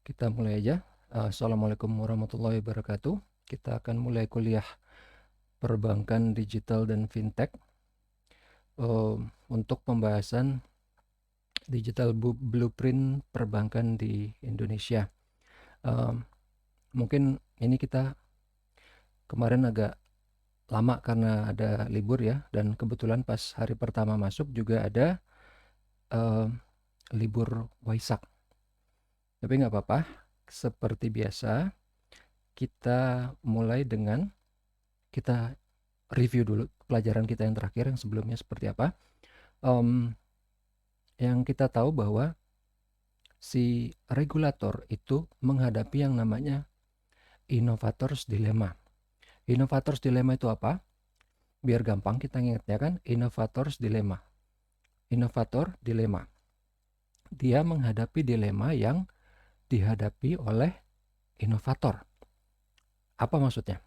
Kita mulai aja. Assalamualaikum warahmatullahi wabarakatuh. Kita akan mulai kuliah perbankan digital dan fintech untuk pembahasan digital blueprint perbankan di Indonesia. Mungkin ini kita kemarin agak lama karena ada libur ya, dan kebetulan pas hari pertama masuk juga ada libur Waisak. Tapi nggak apa-apa, seperti biasa kita mulai dengan kita review dulu pelajaran kita yang terakhir yang sebelumnya seperti apa. Yang kita tahu bahwa si regulator itu menghadapi yang namanya innovators dilemma. Innovators dilemma itu apa? Biar gampang kita ingatnya kan, innovators dilemma. Innovator dilema. Dia menghadapi dilema yang dihadapi oleh inovator. Apa maksudnya?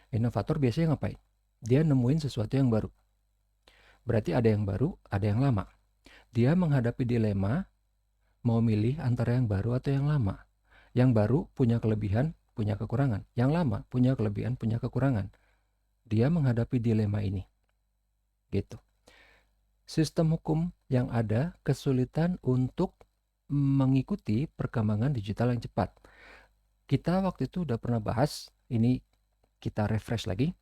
Inovator biasanya ngapain? Dia nemuin sesuatu yang baru. Berarti ada yang baru, ada yang lama. Dia menghadapi dilema mau milih antara yang baru atau yang lama. Yang baru punya kelebihan, punya kekurangan. Yang lama punya kelebihan, punya kekurangan. Dia menghadapi dilema ini. Gitu. Sistem hukum yang ada kesulitan untuk mengikuti perkembangan digital yang cepat. Kita waktu itu udah pernah bahas, ini kita refresh lagi,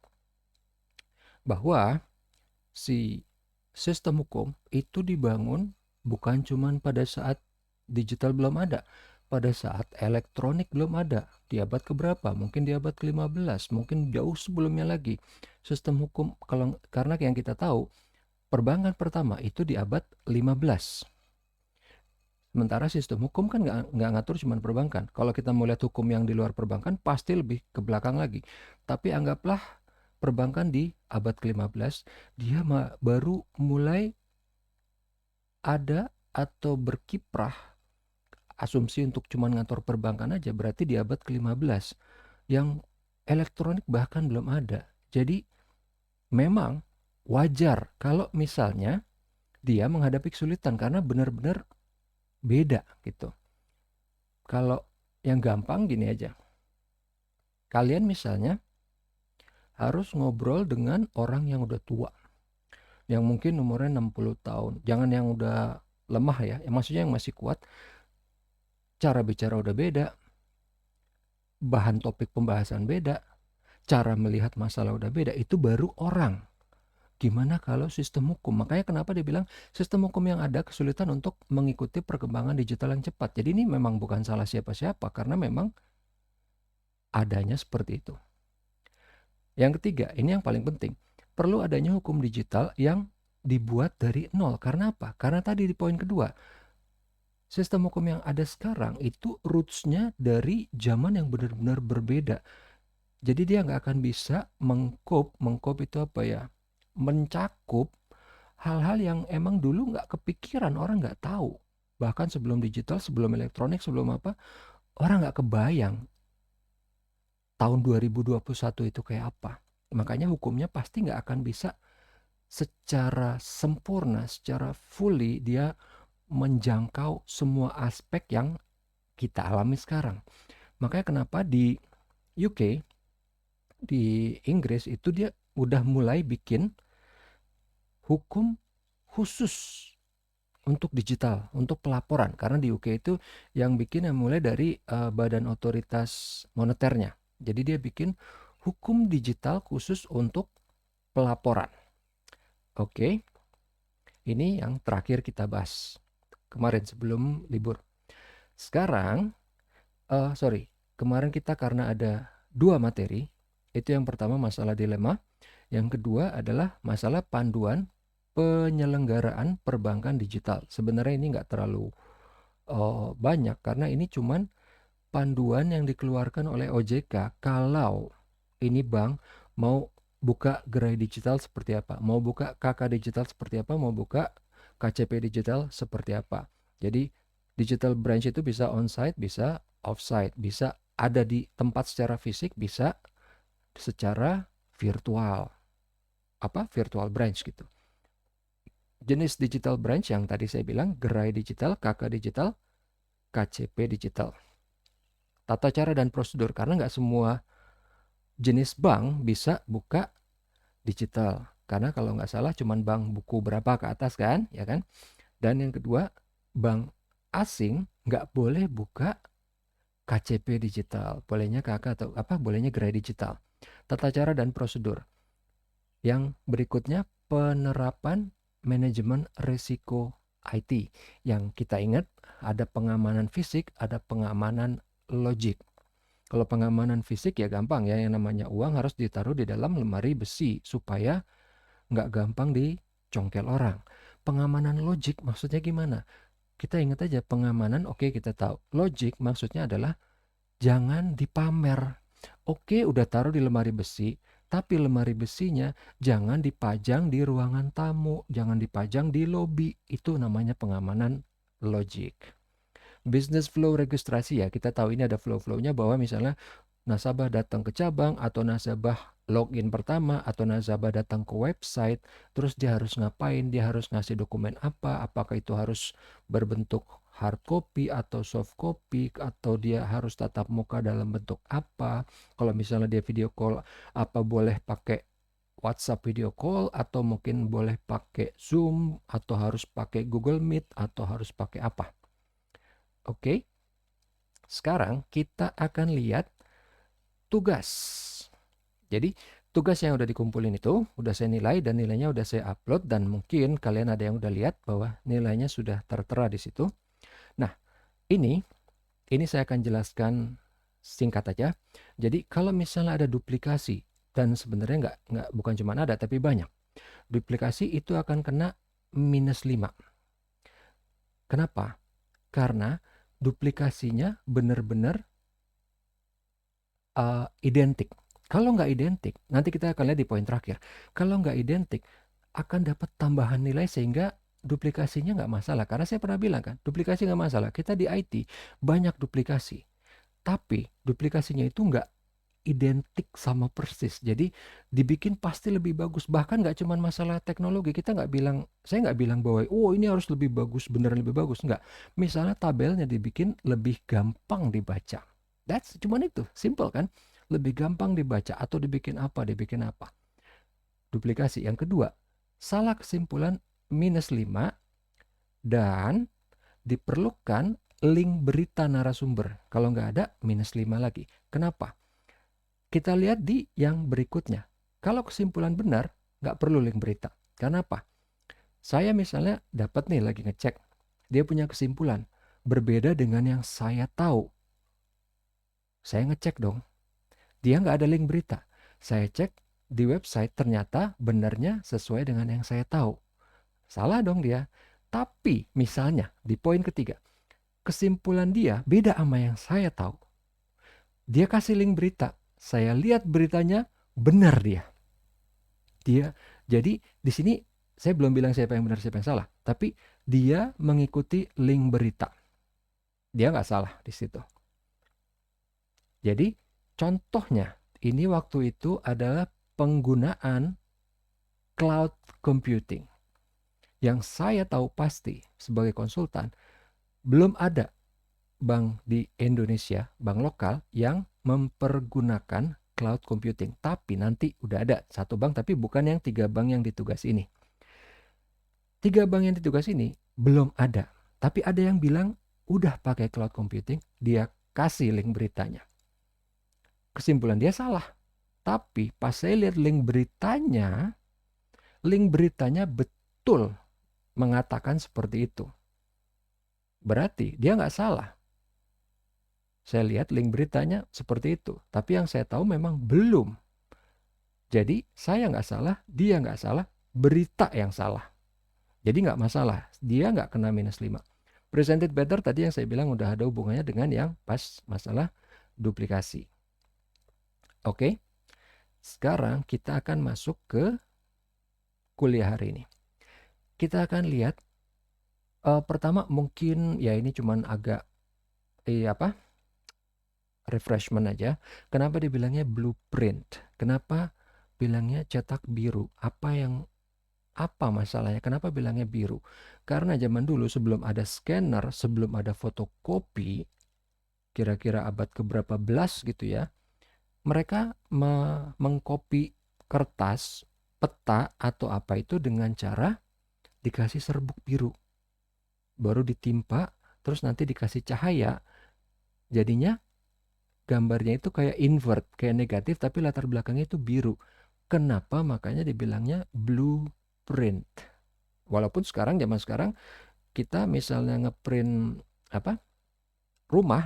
bahwa si sistem hukum itu dibangun bukan cuma pada saat digital belum ada, pada saat elektronik belum ada. Di abad keberapa? Mungkin di abad ke-15, mungkin jauh sebelumnya lagi. Sistem hukum, karena yang kita tahu, perbankan pertama itu di abad 15. Sementara sistem hukum kan nggak ngatur cuma perbankan. Kalau kita mau lihat hukum yang di luar perbankan, pasti lebih ke belakang lagi. Tapi anggaplah perbankan di abad ke-15, dia baru mulai ada atau berkiprah. Asumsi untuk cuma ngatur perbankan aja berarti di abad ke-15 yang elektronik bahkan belum ada. Jadi memang wajar kalau misalnya dia menghadapi kesulitan karena benar-benar beda gitu. Kalau yang gampang gini aja. Kalian misalnya harus ngobrol dengan orang yang udah tua, yang mungkin umurnya 60 tahun. Jangan yang udah lemah ya, maksudnya yang masih kuat. Cara bicara udah beda, bahan topik pembahasan beda, cara melihat masalah udah beda. Itu baru orang. Gimana kalau sistem hukum? Makanya kenapa dia bilang sistem hukum yang ada kesulitan untuk mengikuti perkembangan digital yang cepat. Jadi ini memang bukan salah siapa-siapa, karena memang adanya seperti itu. Yang ketiga, ini yang paling penting. Perlu adanya hukum digital yang dibuat dari nol. Karena apa? Karena tadi di poin kedua, sistem hukum yang ada sekarang itu roots-nya dari zaman yang benar-benar berbeda. Jadi dia nggak akan bisa mengkop itu apa ya? Mencakup hal-hal yang emang dulu nggak kepikiran, orang nggak tahu. Bahkan sebelum digital, sebelum elektronik, sebelum apa, orang nggak kebayang tahun 2021 itu kayak apa. Makanya hukumnya pasti nggak akan bisa secara sempurna, secara fully dia menjangkau semua aspek yang kita alami sekarang. Makanya kenapa di UK, di Inggris itu dia udah mulai bikin hukum khusus untuk digital, untuk pelaporan. Karena di UK itu yang bikin yang mulai dari Badan Otoritas Moneternya. Jadi dia bikin hukum digital khusus untuk pelaporan. Oke, ini yang terakhir kita bahas kemarin sebelum libur. Sekarang, kemarin kita karena ada dua materi, itu yang pertama masalah dilema, yang kedua adalah masalah panduan penyelenggaraan perbankan digital. Sebenarnya ini nggak terlalu banyak karena ini cuman panduan yang dikeluarkan oleh OJK kalau ini bank mau buka gerai digital seperti apa, mau buka KK digital seperti apa, mau buka KCP digital seperti apa. Jadi digital branch itu bisa on-site, bisa off-site, bisa ada di tempat secara fisik, bisa secara virtual. Virtual branch gitu. Jenis digital branch yang tadi saya bilang, gerai digital, KK digital, KCP digital. tata cara dan prosedur, karena nggak semua jenis bank bisa buka digital. Karena kalau nggak salah cuman bank buku berapa ke atas kan, ya kan? Dan yang kedua, bank asing nggak boleh buka KCP digital, bolehnya KK atau apa, bolehnya gerai digital. Tata cara dan prosedur. Yang berikutnya, penerapan manajemen risiko IT. Yang kita ingat, ada pengamanan fisik, ada pengamanan logik. Kalau pengamanan fisik ya gampang ya, yang namanya uang harus ditaruh di dalam lemari besi supaya nggak gampang dicongkel orang. Pengamanan logik maksudnya gimana? Kita ingat aja pengamanan, oke kita tahu. Logik maksudnya adalah jangan dipamer. Oke, udah taruh di lemari besi, tapi lemari besinya jangan dipajang di ruangan tamu, jangan dipajang di lobi. Itu namanya pengamanan logik. Business flow registrasi ya, kita tahu ini ada flow-flownya bahwa misalnya nasabah datang ke cabang atau nasabah login pertama atau nasabah datang ke website, terus dia harus ngapain, dia harus ngasih dokumen apa, apakah itu harus berbentuk hard copy atau soft copy, atau dia harus tatap muka dalam bentuk apa. Kalau misalnya dia video call, apa boleh pakai WhatsApp video call atau mungkin boleh pakai Zoom atau harus pakai Google Meet atau harus pakai apa. Oke, sekarang kita akan lihat tugas. Jadi tugas yang udah dikumpulin itu udah saya nilai dan nilainya udah saya upload, dan mungkin kalian ada yang udah lihat bahwa nilainya sudah tertera di situ. Nah, ini saya akan jelaskan singkat aja. Jadi kalau misalnya ada duplikasi, dan sebenarnya bukan cuma ada tapi banyak. Duplikasi itu akan kena -5. Kenapa? Karena duplikasinya benar-benar identik. Kalau nggak identik, nanti kita akan lihat di poin terakhir. Kalau nggak identik, akan dapat tambahan nilai sehingga duplikasinya nggak masalah. Karena saya pernah bilang kan, duplikasi nggak masalah. Kita di IT banyak duplikasi, tapi duplikasinya itu nggak identik sama persis. Jadi dibikin pasti lebih bagus. Bahkan nggak cuma masalah teknologi. Saya nggak bilang bahwa ini harus lebih bagus, beneran lebih bagus. Nggak. Misalnya tabelnya dibikin lebih gampang dibaca. Cuman itu, simple kan? Lebih gampang dibaca atau dibikin apa. Duplikasi. Yang kedua, salah kesimpulan -5, dan diperlukan link berita narasumber. Kalau nggak ada, -5 lagi. Kenapa? Kita lihat di yang berikutnya. Kalau kesimpulan benar, nggak perlu link berita. Kenapa? Saya misalnya dapat nih lagi ngecek, dia punya kesimpulan berbeda dengan yang saya tahu. Saya ngecek dong, dia nggak ada link berita. Saya cek di website, ternyata benarnya sesuai dengan yang saya tahu. Salah dong dia. Tapi misalnya di poin ketiga, kesimpulan dia beda sama yang saya tahu. Dia kasih link berita, saya lihat beritanya benar dia. Jadi di sini saya belum bilang siapa yang benar siapa yang salah, tapi dia mengikuti link berita. Dia nggak salah di situ. Jadi contohnya ini waktu itu adalah penggunaan cloud computing. Yang saya tahu pasti sebagai konsultan, belum ada bank di Indonesia, bank lokal yang mempergunakan cloud computing. Tapi nanti udah ada satu bank, tapi bukan yang 3 bank yang ditugas ini. 3 bank yang ditugas ini belum ada. Tapi ada yang bilang udah pakai cloud computing, dia kasih link beritanya. Kesimpulan dia salah. Tapi pas saya lihat link beritanya betul mengatakan seperti itu. Berarti dia nggak salah. Saya lihat link beritanya seperti itu. Tapi yang saya tahu memang belum. Jadi saya nggak salah, dia nggak salah, berita yang salah. Jadi nggak masalah, dia nggak kena -5. Presented better tadi yang saya bilang udah ada hubungannya dengan yang pas masalah duplikasi. Oke, sekarang kita akan masuk ke kuliah hari ini. Kita akan lihat pertama mungkin ya ini cuman agak refreshment aja. Kenapa dibilangnya blueprint? Kenapa bilangnya cetak biru? Apa masalahnya? Kenapa bilangnya biru? Karena zaman dulu sebelum ada scanner, sebelum ada fotokopi, kira-kira abad keberapa belas gitu ya, mereka mengcopy kertas, peta atau apa itu dengan cara dikasih serbuk biru, baru ditimpa, terus nanti dikasih cahaya, jadinya gambarnya itu kayak invert, kayak negatif, tapi latar belakangnya itu biru. Kenapa? Makanya dibilangnya blueprint. Walaupun zaman sekarang kita misalnya ngeprint apa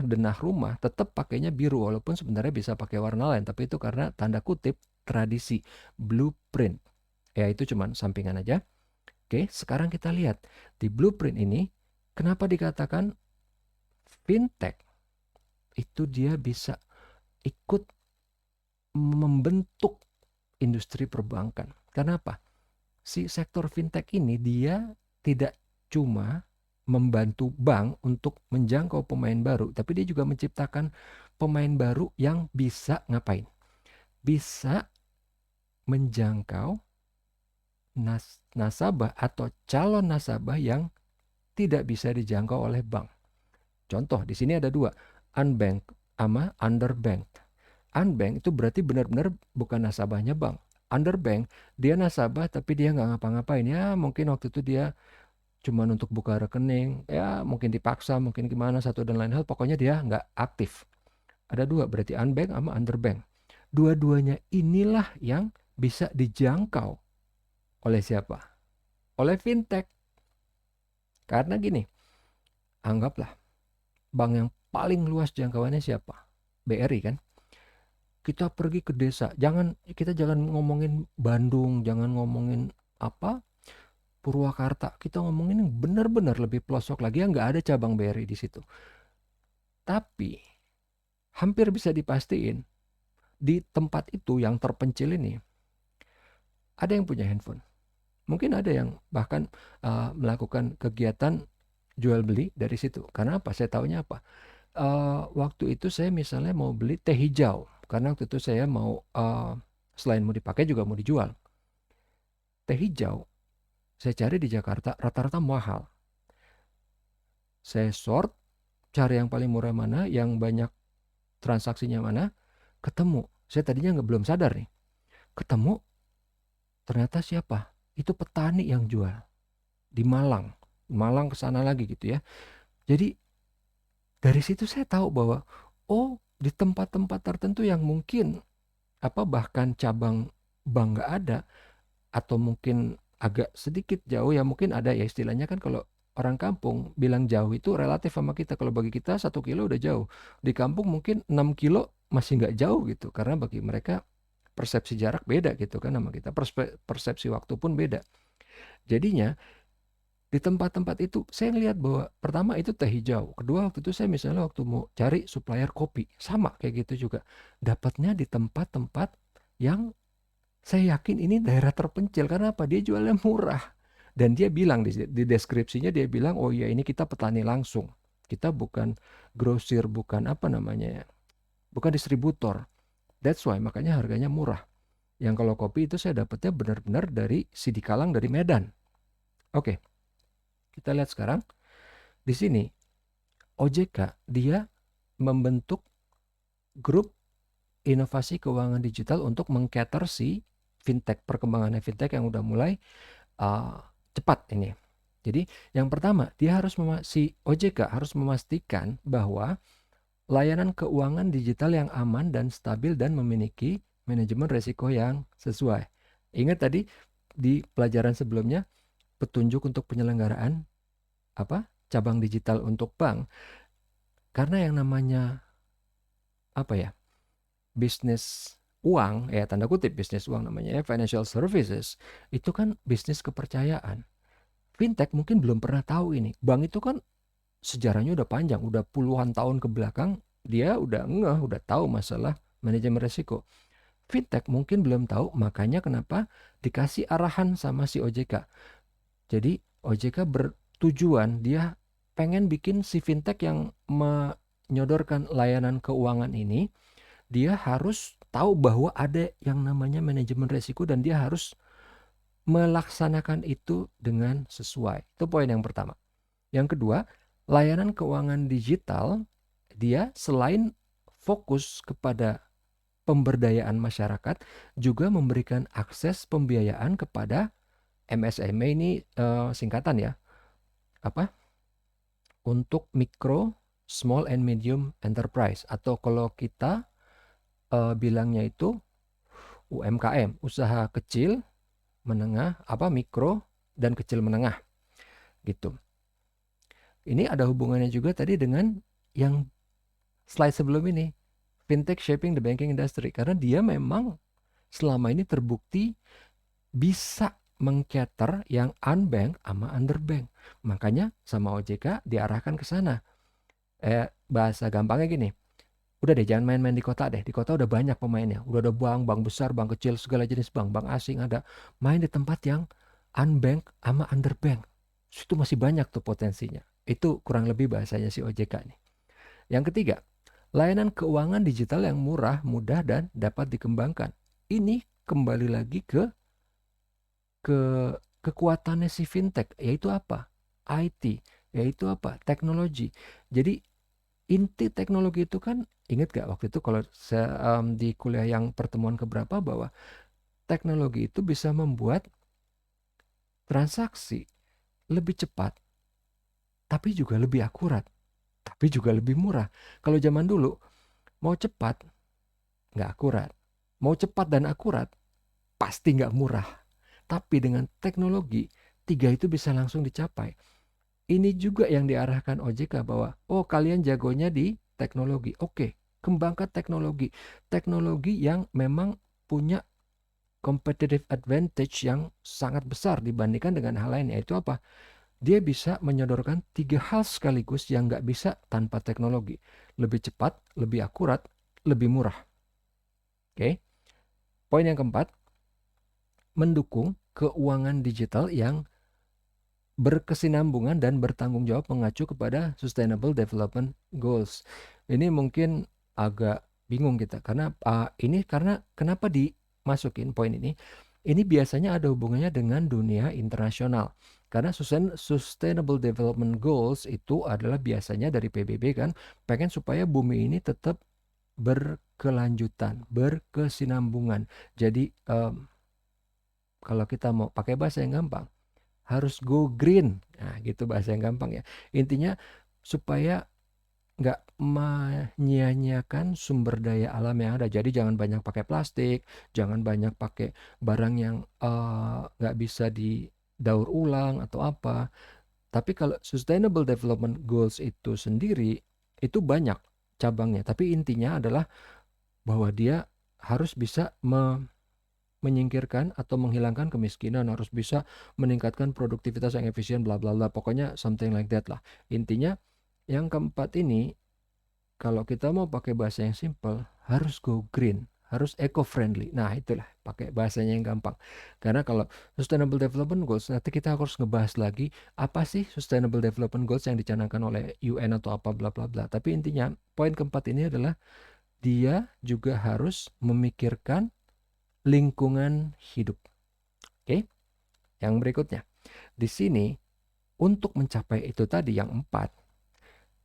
denah rumah, tetap pakainya biru, walaupun sebenarnya bisa pakai warna lain, tapi itu karena tanda kutip tradisi blueprint. Ya itu cuman sampingan aja. Oke, sekarang kita lihat di blueprint ini kenapa dikatakan fintech. Itu dia bisa ikut membentuk industri perbankan. Kenapa? Si sektor fintech ini dia tidak cuma membantu bank untuk menjangkau pemain baru, tapi dia juga menciptakan pemain baru yang bisa ngapain? Bisa menjangkau nasabah atau calon nasabah yang tidak bisa dijangkau oleh bank. Contoh di sini ada dua, unbanked sama underbanked. Unbanked itu berarti benar-benar bukan nasabahnya bank. Underbanked dia nasabah tapi dia nggak ngapa-ngapain, ya mungkin waktu itu dia cuman untuk buka rekening, ya mungkin dipaksa, mungkin gimana satu dan lain hal, pokoknya dia nggak aktif. Ada dua, berarti unbanked sama underbanked. Dua-duanya inilah yang bisa dijangkau oleh siapa? Oleh fintech. Karena gini, anggaplah bank yang paling luas jangkauannya siapa? BRI kan? Kita pergi ke desa, kita jangan ngomongin Bandung, jangan ngomongin apa Purwakarta, kita ngomongin yang benar-benar lebih pelosok lagi, yang nggak ada cabang BRI di situ. Tapi hampir bisa dipastiin di tempat itu yang terpencil ini ada yang punya handphone. Mungkin ada yang bahkan melakukan kegiatan jual beli dari situ. Karena apa? Saya taunya apa? Waktu itu saya misalnya mau beli teh hijau, karena waktu itu saya mau selain mau dipakai juga mau dijual. Teh hijau saya cari di Jakarta rata-rata mahal. Saya sort, cari yang paling murah mana, yang banyak transaksinya mana, ketemu. Saya tadinya belum sadar nih. Ketemu, ternyata siapa? Itu petani yang jual di Malang. Malang ke sana lagi gitu ya. Jadi dari situ saya tahu bahwa oh, di tempat-tempat tertentu yang mungkin bahkan cabang bank nggak ada, atau mungkin agak sedikit jauh, ya mungkin ada ya, istilahnya kan kalau orang kampung bilang jauh itu relatif sama kita. Kalau bagi kita 1 kilo udah jauh, di kampung mungkin 6 kilo masih nggak jauh gitu, karena bagi mereka persepsi jarak beda gitu kan sama kita, persepsi waktu pun beda. Jadinya di tempat-tempat itu saya ngelihat bahwa pertama itu teh hijau, kedua waktu itu saya misalnya waktu mau cari supplier kopi, sama kayak gitu juga, dapatnya di tempat-tempat yang saya yakin ini daerah terpencil. Karena apa? Dia jualnya murah. Dan dia bilang di deskripsinya, dia bilang, oh iya ini kita petani langsung. Kita bukan grosir, bukan apa namanya ya, bukan distributor. That's why makanya harganya murah. Yang kalau kopi itu saya dapatnya benar-benar dari Sidikalang, dari Medan. Oke, kita lihat sekarang. Di sini OJK dia membentuk grup inovasi keuangan digital untuk mengcater si fintech, perkembangannya fintech yang udah mulai cepat ini. Jadi yang pertama, dia harus si OJK harus memastikan bahwa layanan keuangan digital yang aman dan stabil dan memiliki manajemen risiko yang sesuai. Ingat tadi di pelajaran sebelumnya, petunjuk untuk penyelenggaraan cabang digital untuk bank. Karena yang namanya bisnis uang, ya tanda kutip bisnis uang namanya ya, financial services, itu kan bisnis kepercayaan. Fintech mungkin belum pernah tahu ini. Bank itu kan sejarahnya udah panjang, udah puluhan tahun ke belakang, dia udah tahu masalah manajemen risiko. Fintech mungkin belum tahu, makanya kenapa dikasih arahan sama si OJK. Jadi OJK bertujuan, dia pengen bikin si fintech yang menyodorkan layanan keuangan ini, dia harus tahu bahwa ada yang namanya manajemen risiko dan dia harus melaksanakan itu dengan sesuai. Itu poin yang pertama. Yang kedua, layanan keuangan digital dia selain fokus kepada pemberdayaan masyarakat, juga memberikan akses pembiayaan kepada MSME ini singkatan ya, apa? Untuk mikro, small and medium enterprise, atau kalau kita bilangnya itu UMKM, usaha kecil, menengah, mikro dan kecil menengah gitu. Ini ada hubungannya juga tadi dengan yang slide sebelum ini, fintech shaping the banking industry, karena dia memang selama ini terbukti bisa mengcater yang unbank sama underbank. Makanya sama OJK diarahkan ke sana. Bahasa gampangnya gini, udah deh jangan main-main di kota deh. Di kota udah banyak pemainnya. Udah ada bank besar, bank kecil, segala jenis bank asing ada. Main di tempat yang unbank sama underbank. Itu masih banyak tuh potensinya. Itu kurang lebih bahasanya si OJK nih. Yang ketiga, layanan keuangan digital yang murah, mudah, dan dapat dikembangkan. Ini kembali lagi ke kekuatannya si fintech, yaitu apa? IT, yaitu apa? Teknologi. Jadi inti teknologi itu kan, ingat gak waktu itu kalau di kuliah yang pertemuan keberapa bahwa teknologi itu bisa membuat transaksi lebih cepat, tapi juga lebih akurat, tapi juga lebih murah. Kalau zaman dulu mau cepat nggak akurat, mau cepat dan akurat pasti nggak murah. Tapi dengan teknologi, tiga itu bisa langsung dicapai. Ini juga yang diarahkan OJK bahwa, oh kalian jagonya di teknologi. Oke, kembangkan teknologi. Teknologi yang memang punya competitive advantage yang sangat besar dibandingkan dengan hal lain. Yaitu apa? Dia bisa menyodorkan tiga hal sekaligus yang nggak bisa tanpa teknologi. Lebih cepat, lebih akurat, lebih murah. Oke. Poin yang keempat, mendukung keuangan digital yang berkesinambungan dan bertanggung jawab mengacu kepada Sustainable Development Goals. Ini mungkin agak bingung kita karena karena kenapa dimasukin poin ini? Ini biasanya ada hubungannya dengan dunia internasional. Karena Sustainable Development Goals itu adalah biasanya dari PBB kan, pengen supaya bumi ini tetap berkelanjutan, berkesinambungan. Jadi kalau kita mau pakai bahasa yang gampang, harus go green. Nah, gitu bahasa yang gampang ya. Intinya supaya nggak menyia-nyiakan sumber daya alam yang ada. Jadi jangan banyak pakai plastik, jangan banyak pakai barang yang nggak bisa didaur ulang atau apa. Tapi kalau Sustainable Development Goals itu sendiri, itu banyak cabangnya. Tapi intinya adalah bahwa dia harus bisa menyingkirkan atau menghilangkan kemiskinan, harus bisa meningkatkan produktivitas yang efisien, bla bla bla. Pokoknya something like that lah. Intinya yang keempat ini, kalau kita mau pakai bahasa yang simple, harus go green, harus eco-friendly. Nah, itulah pakai bahasanya yang gampang. Karena kalau Sustainable Development Goals, nanti kita harus ngebahas lagi apa sih Sustainable Development Goals yang dicanangkan oleh UN atau apa bla bla bla. Tapi intinya poin keempat ini adalah dia juga harus memikirkan lingkungan hidup. Oke, yang berikutnya. Di sini, untuk mencapai itu tadi yang 4,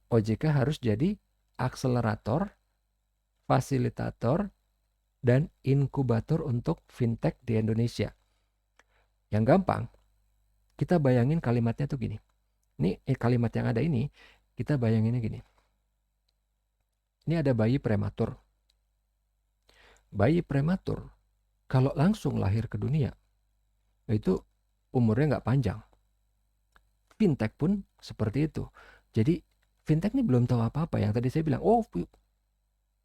OJK harus jadi akselerator, fasilitator, dan inkubator untuk fintech di Indonesia. Yang gampang, kita bayangin kalimatnya tuh gini. Ini kalimat yang ada ini, kita bayanginnya gini. Ini ada bayi prematur. Bayi prematur, kalau langsung lahir ke dunia, itu umurnya nggak panjang. Fintech pun seperti itu. Jadi fintech ini belum tahu apa-apa. Yang tadi saya bilang, oh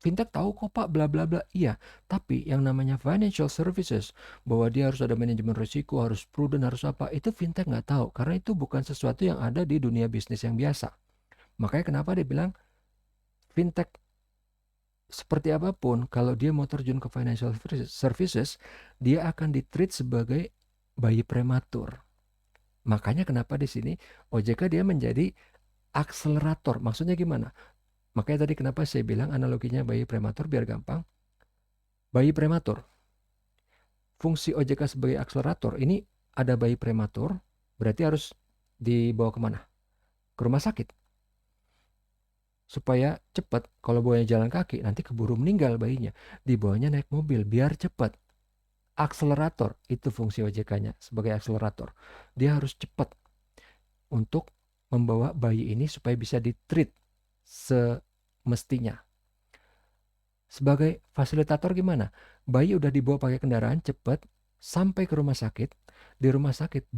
fintech tahu kok Pak, bla bla bla. Iya, tapi yang namanya financial services, bahwa dia harus ada manajemen risiko, harus prudent, harus apa, itu fintech nggak tahu. Karena itu bukan sesuatu yang ada di dunia bisnis yang biasa. Makanya kenapa dia bilang fintech seperti apapun, kalau dia mau terjun ke financial services, dia akan ditreat sebagai bayi prematur. Makanya kenapa di sini OJK dia menjadi akselerator. Maksudnya gimana? Makanya tadi kenapa saya bilang analoginya bayi prematur biar gampang. Bayi prematur. Fungsi OJK sebagai akselerator, ini ada bayi prematur, berarti harus dibawa kemana? Ke rumah sakit. supaya cepat. Kalau bawanya jalan kaki, nanti keburu meninggal bayinya. Dibawanya naik mobil, biar cepat. Akselerator, itu fungsi OJK-nya sebagai akselerator. Dia harus cepat untuk membawa bayi ini supaya bisa ditreat semestinya. Sebagai fasilitator gimana? Bayi udah dibawa pakai kendaraan cepat sampai ke rumah sakit. Di rumah sakit,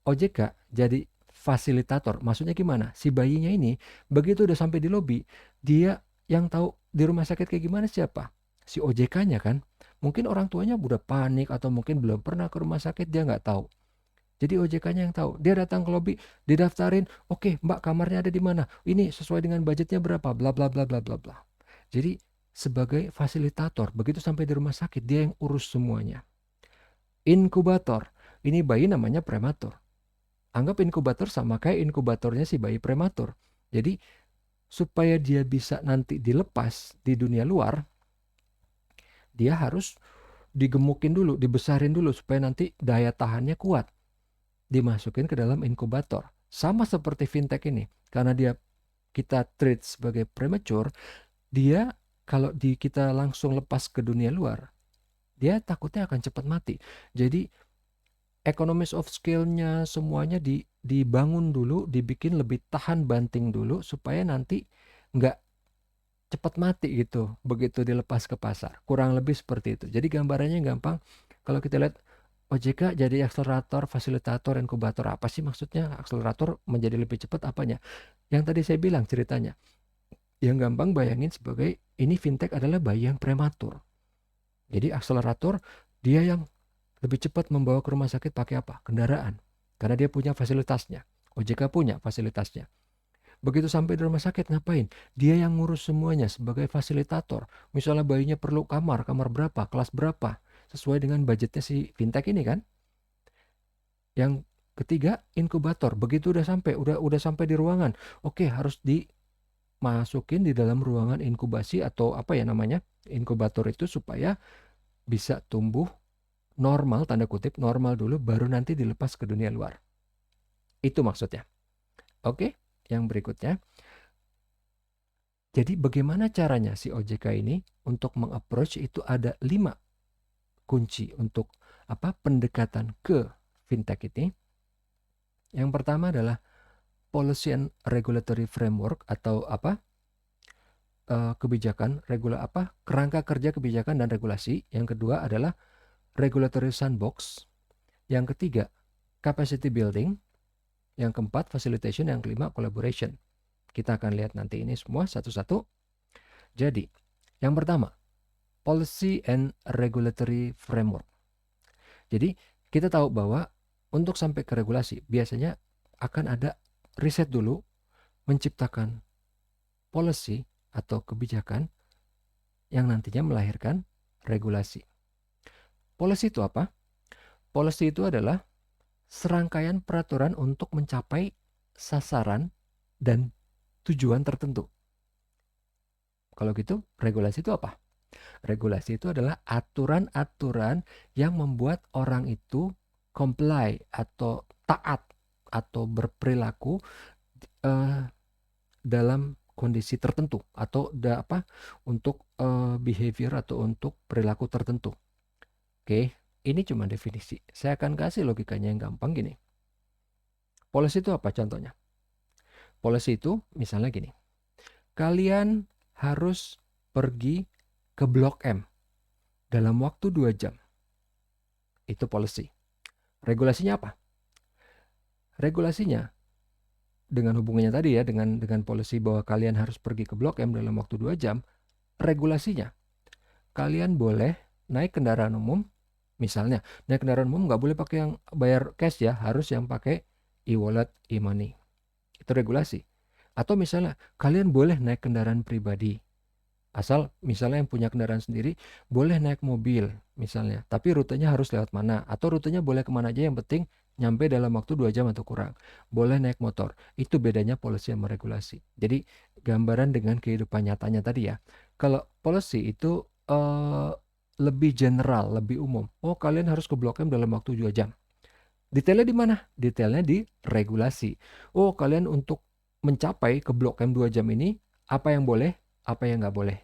OJK jadi fasilitator. Maksudnya gimana? Si bayinya ini begitu udah sampai di lobi, dia yang tahu di rumah sakit kayak gimana siapa? Si OJK-nya kan. Mungkin orang tuanya udah panik atau mungkin belum pernah ke rumah sakit, dia nggak tahu. Jadi OJK-nya yang tahu. Dia datang ke lobi, didaftarin, oke, Mbak, kamarnya ada di mana? Ini sesuai dengan budgetnya berapa? Bla bla bla bla bla bla. Jadi sebagai fasilitator, begitu sampai di rumah sakit, dia yang urus semuanya. Inkubator, ini bayi namanya prematur. Anggap inkubator sama kayak inkubatornya si bayi prematur. Jadi supaya dia bisa nanti dilepas di dunia luar, dia harus digemukin dulu, dibesarin dulu supaya nanti daya tahannya kuat. Dimasukin ke dalam inkubator. Sama seperti fintech ini, karena dia kita treat sebagai premature, dia kalau kita langsung lepas ke dunia luar, dia takutnya akan cepat mati. Jadi economies of scale-nya semuanya dibangun dulu, dibikin lebih tahan banting dulu supaya nanti nggak cepat mati gitu begitu dilepas ke pasar. Kurang lebih seperti itu. Jadi gambarannya gampang. Kalau kita lihat OJK jadi akselerator, fasilitator, inkubator. Apa sih maksudnya? Akselerator menjadi lebih cepat apanya? Yang tadi saya bilang ceritanya. Yang gampang bayangin sebagai ini fintech adalah bayi yang prematur. Jadi akselerator dia yang lebih cepat membawa ke rumah sakit pakai apa? Kendaraan. Karena dia punya fasilitasnya. OJK punya fasilitasnya. Begitu sampai di rumah sakit ngapain? Dia yang ngurus semuanya sebagai fasilitator. Misalnya bayinya perlu kamar berapa, kelas berapa, sesuai dengan budgetnya si fintech ini kan. Yang ketiga, inkubator. Begitu udah sampai di ruangan, oke, harus dimasukin di dalam ruangan inkubasi atau apa ya namanya, inkubator itu supaya bisa tumbuh normal, tanda kutip normal dulu, baru nanti dilepas ke dunia luar. Itu maksudnya. Oke, yang berikutnya. Jadi bagaimana caranya si OJK ini untuk mengapproach itu ada 5 kunci untuk pendekatan ke fintech ini. Yang pertama adalah policy and regulatory framework atau kebijakan kerangka kerja kebijakan dan regulasi. Yang kedua adalah regulatory sandbox. Yang ketiga capacity building. Yang keempat facilitation. Yang kelima collaboration. Kita akan lihat nanti ini semua satu-satu. Jadi yang pertama, policy and regulatory framework. Jadi kita tahu bahwa untuk sampai ke regulasi biasanya akan ada riset dulu, menciptakan policy atau kebijakan yang nantinya melahirkan regulasi. Policy itu apa? Policy itu adalah serangkaian peraturan untuk mencapai sasaran dan tujuan tertentu. Kalau gitu, regulasi itu apa? Regulasi itu adalah aturan-aturan yang membuat orang itu comply atau taat atau berperilaku dalam kondisi tertentu atau untuk behavior atau untuk perilaku tertentu. Oke, ini cuma definisi. Saya akan kasih logikanya yang gampang gini. Policy itu apa contohnya? Policy itu misalnya gini. Kalian harus pergi ke Blok M dalam waktu 2 jam. Itu policy. Regulasinya apa? Regulasinya dengan hubungannya tadi ya, dengan policy bahwa kalian harus pergi ke Blok M dalam waktu 2 jam, regulasinya kalian boleh naik kendaraan umum. Misalnya, naik kendaraan umum nggak boleh pakai yang bayar cash ya, harus yang pakai e-wallet, e-money. Itu regulasi. Atau misalnya, kalian boleh naik kendaraan pribadi. Asal misalnya yang punya kendaraan sendiri, boleh naik mobil misalnya. Tapi rutenya harus lewat mana. Atau rutenya boleh kemana aja, yang penting nyampe dalam waktu 2 jam atau kurang. Boleh naik motor. Itu bedanya policy sama regulasi. Jadi gambaran dengan kehidupan nyatanya tadi ya. Kalau policy itu lebih general, lebih umum. Oh, kalian harus ke Blok M dalam waktu 2 jam. Detailnya di mana? Detailnya di regulasi. Oh, kalian untuk mencapai ke Blok M 2 jam ini Apa yang boleh, apa yang nggak boleh,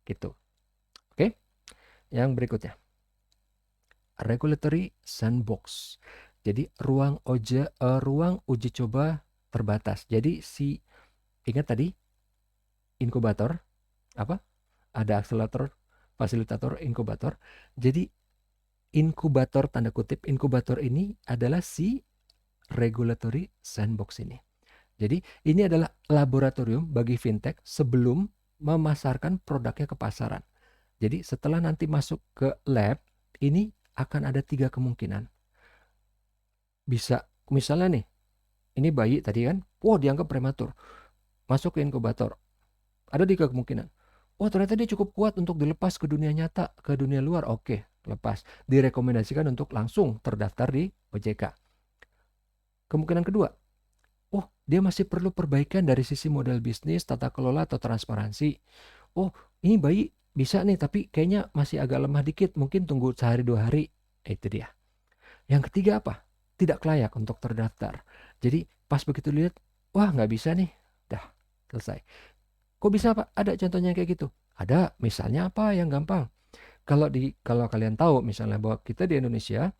gitu. Oke, yang berikutnya, regulatory sandbox. Jadi ruang uji coba terbatas. Jadi ingat tadi inkubator apa? Ada akselerator, fasilitator, inkubator. Jadi inkubator, tanda kutip inkubator ini adalah si regulatory sandbox ini. Jadi ini adalah laboratorium bagi fintech sebelum memasarkan produknya ke pasaran. Jadi setelah nanti masuk ke lab, ini akan ada 3 kemungkinan. Bisa misalnya nih, ini bayi tadi kan, dianggap prematur, masuk ke inkubator. Ada 3 kemungkinan. Ternyata dia cukup kuat untuk dilepas ke dunia nyata, ke dunia luar. Oke, lepas. Direkomendasikan untuk langsung terdaftar di OJK. Kemungkinan kedua, dia masih perlu perbaikan dari sisi model bisnis, tata kelola, atau transparansi. Ini bayi bisa nih, tapi kayaknya masih agak lemah dikit, mungkin tunggu sehari 2 hari. Itu dia. Yang ketiga apa? Tidak layak untuk terdaftar. Jadi pas begitu lihat, nggak bisa nih. Dah, selesai. Kok bisa Pak? Ada contohnya kayak gitu? Ada, misalnya apa yang gampang? Kalau kalian tahu misalnya bahwa kita di Indonesia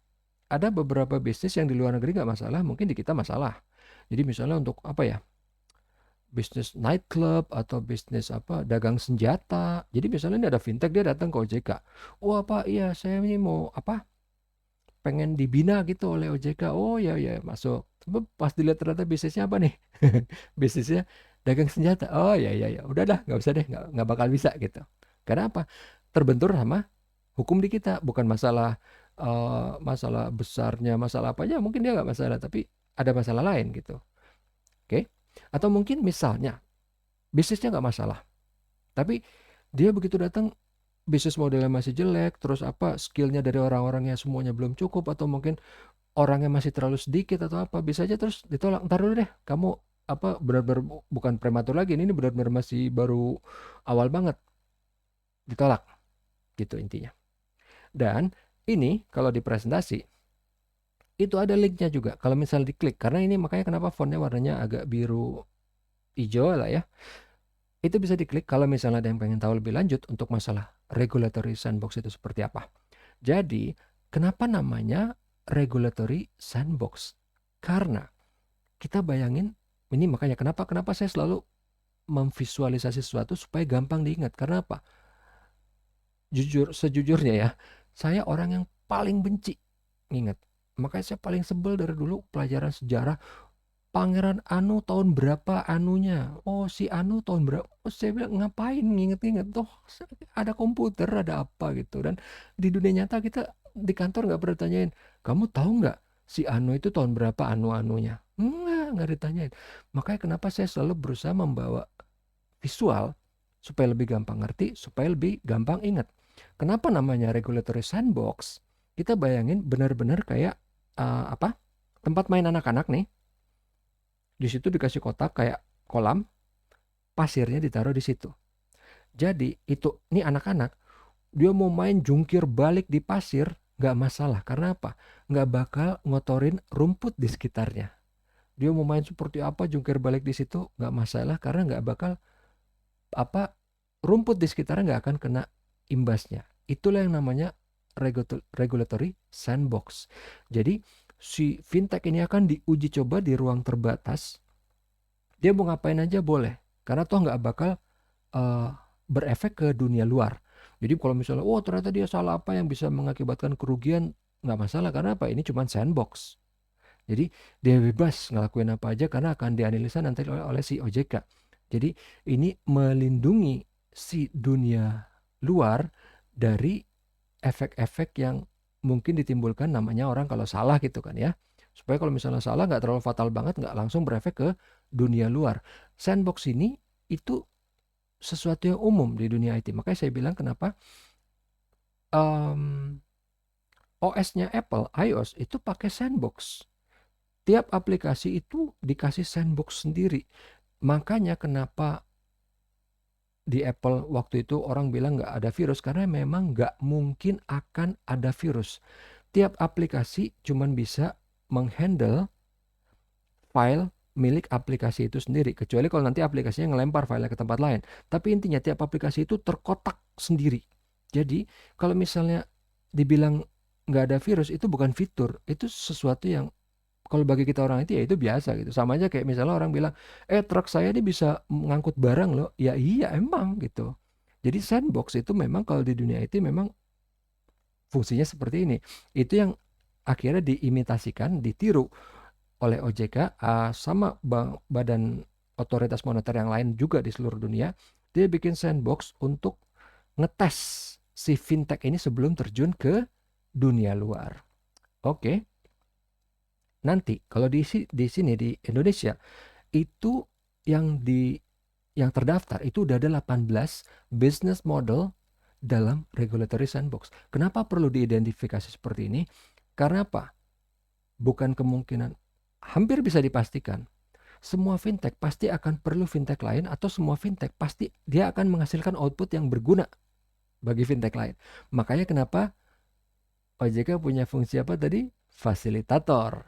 ada beberapa bisnis yang di luar negeri nggak masalah, mungkin di kita masalah. Jadi misalnya untuk apa ya? Bisnis nightclub atau bisnis dagang senjata. Jadi misalnya ini ada fintech, dia datang ke OJK. Pak, iya saya ini mau pengen dibina gitu oleh OJK. Ya masuk. Pas dilihat ternyata bisnisnya apa nih? Bisnisnya dagang senjata. Ya udah dah, nggak usah deh, nggak bakal bisa gitu. Karena apa? Terbentur sama hukum di kita. Bukan masalah masalah besarnya, masalah apanya mungkin dia nggak masalah, tapi ada masalah lain gitu. Oke? Atau mungkin misalnya bisnisnya nggak masalah, tapi dia begitu datang bisnis modelnya masih jelek, terus skillnya dari orang-orangnya semuanya belum cukup, atau mungkin orangnya masih terlalu sedikit atau bisa aja terus ditolak. Ntar dulu deh, kamu benar-benar bukan prematur lagi, ini benar-benar masih baru awal banget, ditolak gitu intinya. Dan ini kalau di presentasi itu ada linknya juga kalau misal diklik, karena ini makanya kenapa fontnya warnanya agak biru hijau lah ya. Itu bisa diklik kalau misalnya ada yang pengen tahu lebih lanjut untuk masalah regulatory sandbox itu seperti apa. Jadi, kenapa namanya regulatory sandbox? Karena kita bayangin, ini makanya kenapa saya selalu memvisualisasi sesuatu supaya gampang diingat. Karena apa? Sejujurnya ya, saya orang yang paling benci ingat. Makanya saya paling sebel dari dulu pelajaran sejarah. Pangeran Anu tahun berapa anunya? Si Anu tahun berapa? Saya bilang ngapain nginget-nginget? Ada komputer, ada apa gitu. Dan di dunia nyata kita di kantor nggak pernah tanyain, kamu tahu nggak si Anu itu tahun berapa anu-anunya? Nggak ditanyain. Makanya kenapa saya selalu berusaha membawa visual supaya lebih gampang ngerti, supaya lebih gampang ingat. Kenapa namanya regulatory sandbox? Kita bayangin benar-benar kayak tempat main anak-anak nih. Di situ dikasih kotak kayak kolam, pasirnya ditaruh di situ. Jadi ini anak-anak, dia mau main jungkir balik di pasir nggak masalah. Karena apa? Nggak bakal ngotorin rumput di sekitarnya. Dia mau main seperti apa jungkir balik di situ nggak masalah, karena nggak bakal rumput di sekitarnya nggak akan kena imbasnya. Itulah yang namanya regulatory sandbox. Jadi si fintech ini akan diuji coba di ruang terbatas. Dia mau ngapain aja boleh, karena toh nggak bakal berefek ke dunia luar. Jadi kalau misalnya ternyata dia salah yang bisa mengakibatkan kerugian, nggak masalah. Karena ini cuma sandbox. Jadi dia bebas ngelakuin apa aja karena akan dianalisa nanti oleh si OJK. Jadi ini melindungi si dunia luar dari efek-efek yang mungkin ditimbulkan namanya orang kalau salah gitu kan ya. Supaya kalau misalnya salah nggak terlalu fatal banget, nggak langsung berefek ke dunia luar. Sandbox ini itu sesuatu yang umum di dunia IT. Makanya saya bilang kenapa OS-nya Apple, iOS itu pakai sandbox. Tiap aplikasi itu dikasih sandbox sendiri. Makanya kenapa di Apple waktu itu orang bilang nggak ada virus, karena memang nggak mungkin akan ada virus. Tiap aplikasi cuman bisa menghandle file milik aplikasi itu sendiri, kecuali kalau nanti aplikasinya ngelempar file ke tempat lain. Tapi intinya tiap aplikasi itu terkotak sendiri. Jadi kalau misalnya dibilang nggak ada virus, itu bukan fitur, itu sesuatu yang kalau bagi kita orang itu ya itu biasa gitu. Sama aja kayak misalnya orang bilang, truk saya ini bisa ngangkut barang loh. Ya iya emang gitu. Jadi sandbox itu memang kalau di dunia IT memang fungsinya seperti ini. Itu yang akhirnya diimitasikan, ditiru oleh OJK sama badan otoritas moneter yang lain juga di seluruh dunia. Dia bikin sandbox untuk ngetes si fintech ini sebelum terjun ke dunia luar. Oke. Nanti kalau di sini di Indonesia itu yang terdaftar itu udah ada 18 business model dalam regulatory sandbox. Kenapa perlu diidentifikasi seperti ini? Karena apa? Bukan kemungkinan, hampir bisa dipastikan semua fintech pasti akan perlu fintech lain, atau semua fintech pasti dia akan menghasilkan output yang berguna bagi fintech lain. Makanya kenapa OJK punya fungsi apa tadi? Fasilitator.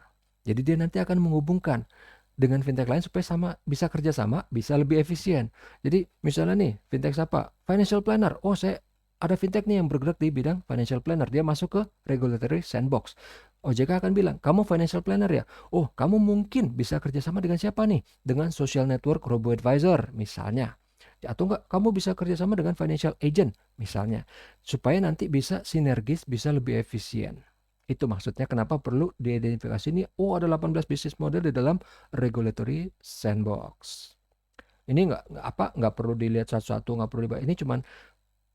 Jadi dia nanti akan menghubungkan dengan fintech lain supaya bisa kerjasama, bisa lebih efisien. Jadi misalnya nih, fintech apa? Financial planner. Oh, saya ada fintech nih yang bergerak di bidang financial planner. Dia masuk ke regulatory sandbox. OJK akan bilang, kamu financial planner ya? Oh, kamu mungkin bisa kerjasama dengan siapa nih? Dengan social network robo-advisor misalnya. Atau enggak, kamu bisa kerjasama dengan financial agent misalnya. Supaya nanti bisa sinergis, bisa lebih efisien. Itu maksudnya kenapa perlu diidentifikasi ini. Oh, ada 18 bisnis model di dalam regulatory sandbox. Ini nggak perlu dilihat satu-satu, nggak perlu dibahas. Ini cuman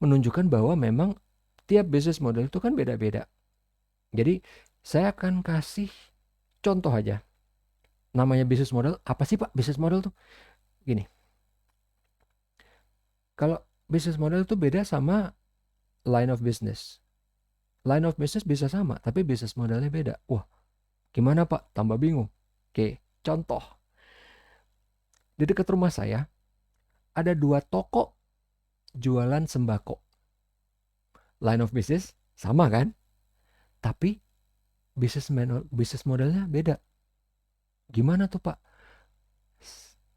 menunjukkan bahwa memang tiap bisnis model itu kan beda-beda. Jadi saya akan kasih contoh aja. Namanya bisnis model, apa sih Pak bisnis model tuh? Gini, kalau bisnis model itu beda sama line of business. Line of business bisa sama, tapi bisnis modelnya beda. Wah, gimana Pak? Tambah bingung. Oke, contoh. Di dekat rumah saya ada 2 toko jualan sembako. Line of business sama kan? Tapi bisnis modelnya beda. Gimana tuh Pak?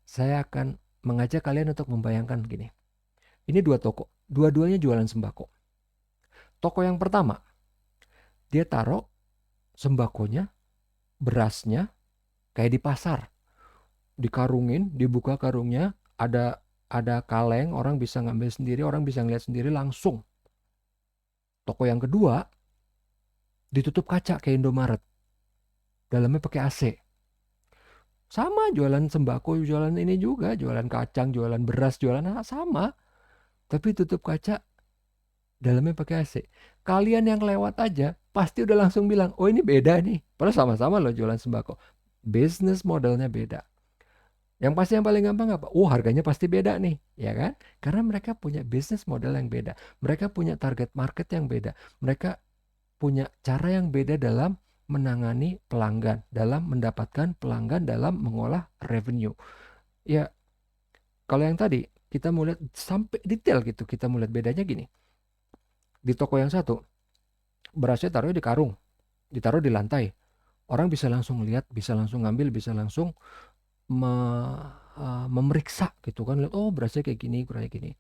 Saya akan mengajak kalian untuk membayangkan gini. Ini 2 toko, dua-duanya jualan sembako. Toko yang pertama, dia taruh sembakonya, berasnya kayak di pasar. Dikarungin, dibuka karungnya, ada kaleng, orang bisa ngambil sendiri, orang bisa ngeliat sendiri langsung. Toko yang kedua ditutup kaca kayak Indomaret. Dalamnya pakai AC. Sama jualan sembako, jualan ini juga, jualan kacang, jualan beras, jualan sama. Tapi tutup kaca, dalamnya pakai AC. Kalian yang lewat aja pasti udah langsung bilang, oh ini beda nih. Padahal sama-sama loh jualan sembako. Business modelnya beda. Yang pasti yang paling gampang apa? Oh, harganya pasti beda nih, ya kan? Karena mereka punya business model yang beda. Mereka punya target market yang beda. Mereka punya cara yang beda dalam menangani pelanggan, dalam mendapatkan pelanggan, dalam mengolah revenue. Ya, kalau yang tadi kita mau lihat sampai detail gitu, kita mau lihat bedanya gini. Di toko yang satu, berasnya taruhnya di karung, ditaruh di lantai. Orang bisa langsung lihat, bisa langsung ngambil, bisa langsung memeriksa gitu kan, lihat oh berasnya kayak gini, kurangnya gini.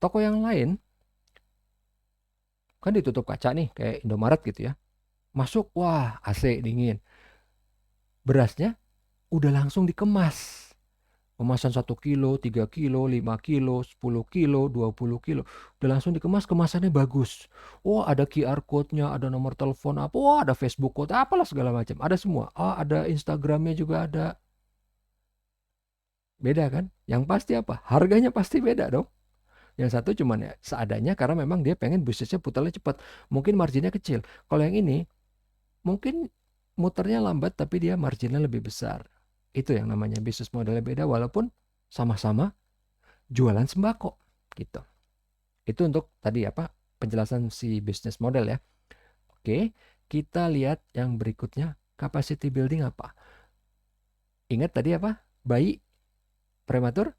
Toko yang lain kan ditutup kaca nih kayak Indomaret gitu ya. Masuk, wah AC dingin. Berasnya udah langsung dikemas. Kemasan 1 kilo, 3 kilo, 5 kilo, 10 kilo, 20 kilo. Udah langsung dikemas, kemasannya bagus. Oh ada QR code-nya, ada nomor telepon apa, oh ada Facebook code, apalah segala macam. Ada semua. Oh ada Instagramnya juga ada. Beda kan? Yang pasti apa? Harganya pasti beda dong. Yang satu cuman ya seadanya karena memang dia pengen bisnisnya putarnya cepat. Mungkin marginnya kecil. Kalau yang ini mungkin muternya lambat tapi dia marginnya lebih besar. Itu yang namanya bisnis modelnya beda walaupun sama-sama jualan sembako gitu. Itu untuk tadi apa? Penjelasan si bisnis model ya. Oke, kita lihat yang berikutnya, capacity building apa? Ingat tadi apa? Bayi prematur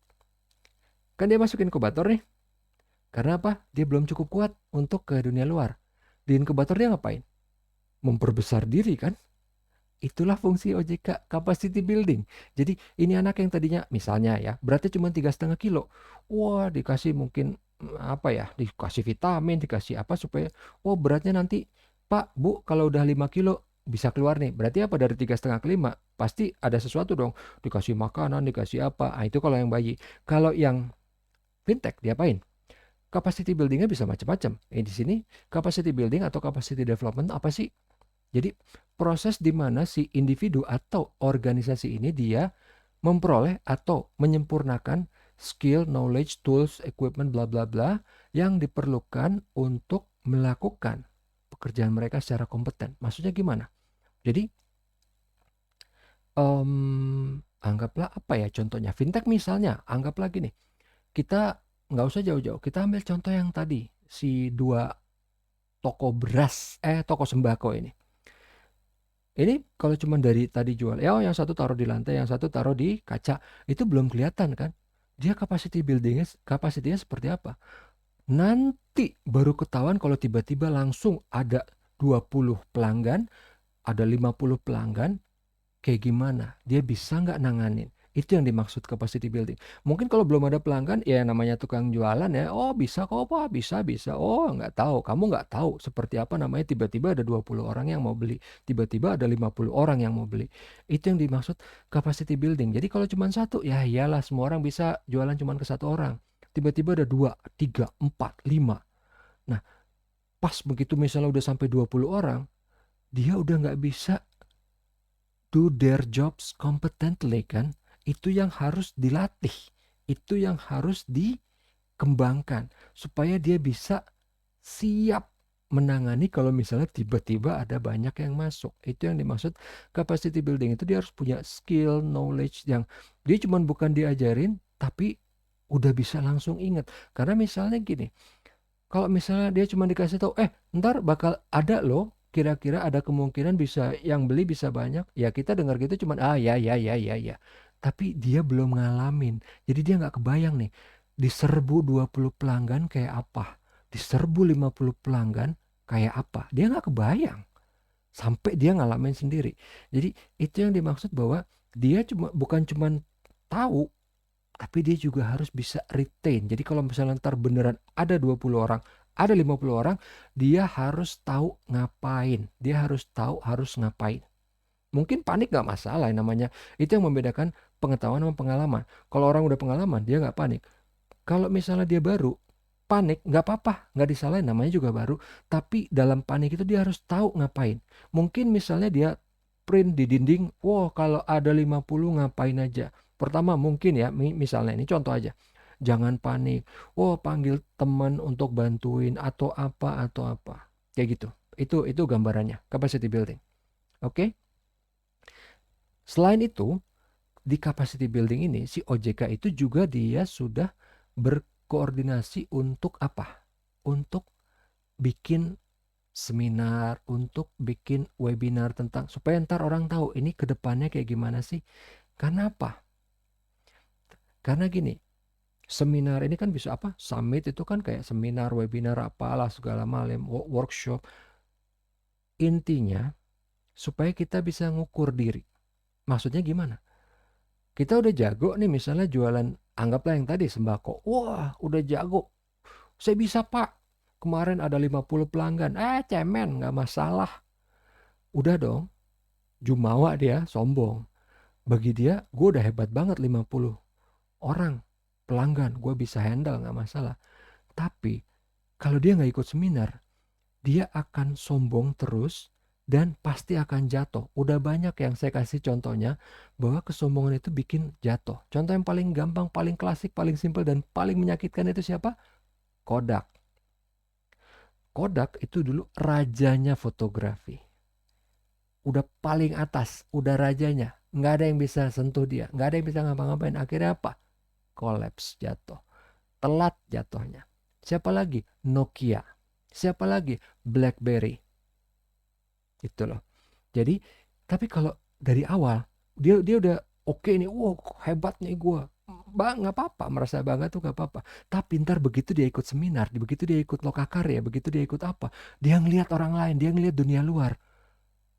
kan dia masukin inkubator nih. Karena apa? Dia belum cukup kuat untuk ke dunia luar. Di inkubator dia ngapain? Memperbesar diri kan? Itulah fungsi OJK, capacity building. Jadi ini anak yang tadinya misalnya ya beratnya cuma 3,5 kilo, wah dikasih mungkin apa ya, dikasih vitamin, dikasih apa supaya beratnya nanti Pak Bu kalau udah 5 kilo bisa keluar nih. Berarti apa, dari 3,5 ke 5 pasti ada sesuatu dong, dikasih makanan, dikasih apa. Itu kalau yang bayi. Kalau yang fintech diapain? Capacity buildingnya bisa macam-macam. Di sini capacity building atau capacity development apa sih? Jadi proses di mana si individu atau organisasi ini dia memperoleh atau menyempurnakan skill, knowledge, tools, equipment, bla bla bla yang diperlukan untuk melakukan pekerjaan mereka secara kompeten. Maksudnya gimana? Jadi anggaplah apa ya contohnya, fintech misalnya, anggaplah gini, kita nggak usah jauh-jauh, kita ambil contoh yang tadi, si dua toko sembako ini. Ini kalau cuma dari tadi jual, yang satu taruh di lantai, yang satu taruh di kaca, itu belum kelihatan kan? Dia kapasitinya seperti apa? Nanti baru ketahuan kalau tiba-tiba langsung ada 20 pelanggan, ada 50 pelanggan, kayak gimana? Dia bisa nggak nanganin? Itu yang dimaksud capacity building. Mungkin kalau belum ada pelanggan, ya namanya tukang jualan ya, bisa kok Pak, bisa. Nggak tahu, kamu nggak tahu seperti apa namanya, tiba-tiba ada 20 orang yang mau beli, tiba-tiba ada 50 orang yang mau beli. Itu yang dimaksud capacity building. Jadi kalau cuma satu, ya iyalah semua orang bisa jualan cuma ke satu orang. Tiba-tiba ada 2, 3, 4, 5. Nah, pas begitu misalnya udah sampai 20 orang, dia udah nggak bisa do their jobs competently kan. Itu yang harus dilatih, itu yang harus dikembangkan supaya dia bisa siap menangani kalau misalnya tiba-tiba ada banyak yang masuk. Itu yang dimaksud capacity building. Itu dia harus punya skill, knowledge yang dia cuma bukan diajarin tapi udah bisa langsung ingat. Karena misalnya gini, kalau misalnya dia cuma dikasih tahu, ntar bakal ada loh, kira-kira ada kemungkinan bisa yang beli bisa banyak, ya kita dengar gitu cuman ya. Tapi dia belum ngalamin. Jadi dia nggak kebayang nih, diserbu 20 pelanggan kayak apa, diserbu 50 pelanggan kayak apa. Dia nggak kebayang sampai dia ngalamin sendiri. Jadi itu yang dimaksud bahwa dia bukan cuman tahu, tapi dia juga harus bisa retain. Jadi kalau misalnya ntar beneran ada 20 orang, ada 50 orang, dia harus tahu ngapain. Dia harus tahu harus ngapain. Mungkin panik gak masalah, yang namanya itu yang membedakan pengetahuan sama pengalaman. Kalau orang udah pengalaman, dia gak panik. Kalau misalnya dia baru, panik, gak apa-apa, gak disalahin, namanya juga baru. Tapi dalam panik itu dia harus tahu ngapain. Mungkin misalnya dia print di dinding, kalau ada 50 ngapain aja. Pertama mungkin ya, misalnya ini contoh aja. Jangan panik. Panggil teman untuk bantuin atau apa. Kayak gitu. Itu gambarannya, capacity building. Oke? Selain itu, di capacity building ini si OJK itu juga dia sudah berkoordinasi untuk apa? Untuk bikin seminar, untuk bikin webinar tentang supaya ntar orang tahu ini kedepannya kayak gimana sih. Karena apa? Karena gini, seminar ini kan bisa apa? Summit itu kan kayak seminar, webinar, apalah segala macam, workshop. Intinya supaya kita bisa ngukur diri. Maksudnya gimana? Kita udah jago nih misalnya jualan, anggaplah yang tadi sembako. Udah jago. Saya bisa Pak. Kemarin ada 50 pelanggan. Cemen, nggak masalah. Udah dong. Jumawa dia, sombong. Bagi dia, gue udah hebat banget 50 orang pelanggan. Gue bisa handle, nggak masalah. Tapi kalau dia nggak ikut seminar, dia akan sombong terus dan pasti akan jatuh. Udah banyak yang saya kasih contohnya bahwa kesombongan itu bikin jatuh. Contoh yang paling gampang, paling klasik, paling simpel dan paling menyakitkan itu siapa? Kodak. Kodak itu dulu rajanya fotografi. Udah paling atas, udah rajanya. Nggak ada yang bisa sentuh dia, nggak ada yang bisa ngapa-ngapain. Akhirnya apa? Collapse, jatuh. Telat jatuhnya. Siapa lagi? Nokia. Siapa lagi? BlackBerry. Itu loh. Jadi, tapi kalau dari awal dia udah oke nih, hebat nih gue. Nggak apa-apa, merasa bangga tuh nggak apa-apa. Tapi ntar begitu dia ikut seminar, begitu dia ikut lokakarya, begitu dia ikut apa, dia ngelihat orang lain, dia ngelihat dunia luar.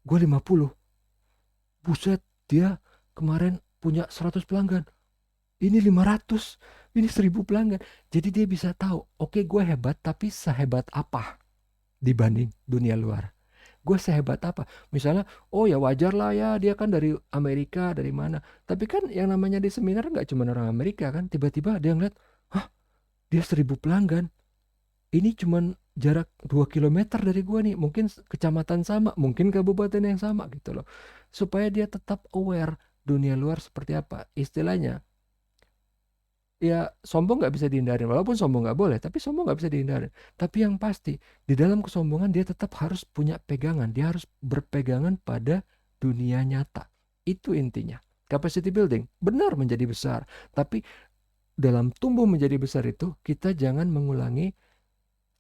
Gue 50, buset, dia kemarin punya 100 pelanggan, ini 500, ini 1000 pelanggan. Jadi dia bisa tahu, oke gue hebat, tapi sehebat apa dibanding dunia luar. Gue sehebat apa? Misalnya, oh ya wajar lah ya, dia kan dari Amerika, dari mana. Tapi kan yang namanya di seminar nggak cuma orang Amerika kan. Tiba-tiba dia ngeliat, hah, dia 1000 pelanggan. Ini cuman jarak 2 kilometer dari gue nih. Mungkin kecamatan sama, mungkin kabupaten yang sama gitu loh. Supaya dia tetap aware dunia luar seperti apa. Istilahnya, ya sombong nggak bisa dihindarin. Walaupun sombong nggak boleh, tapi sombong nggak bisa dihindarin. Tapi yang pasti, di dalam kesombongan dia tetap harus punya pegangan. Dia harus berpegangan pada dunia nyata. Itu intinya. Capacity building benar menjadi besar. Tapi dalam tumbuh menjadi besar itu, kita jangan mengulangi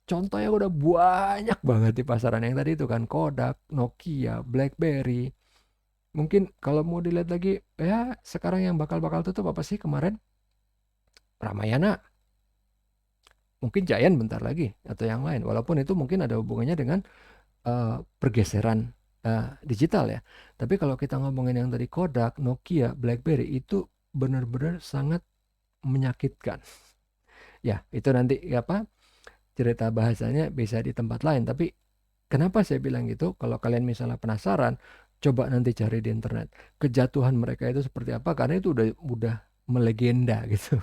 contoh yang udah banyak banget di pasaran. Yang tadi itu kan Kodak, Nokia, BlackBerry. Mungkin kalau mau dilihat lagi, ya sekarang yang bakal tutup apa sih kemarin? Ramayana. Mungkin Giant bentar lagi atau yang lain. Walaupun itu mungkin ada hubungannya dengan pergeseran digital ya. Tapi kalau kita ngomongin yang tadi Kodak, Nokia, BlackBerry itu benar-benar sangat menyakitkan. Ya, itu nanti apa cerita bahasanya bisa di tempat lain. Tapi kenapa saya bilang gitu? Kalau kalian misalnya penasaran, coba nanti cari di internet. Kejatuhan mereka itu seperti apa? Karena itu udah melegenda gitu.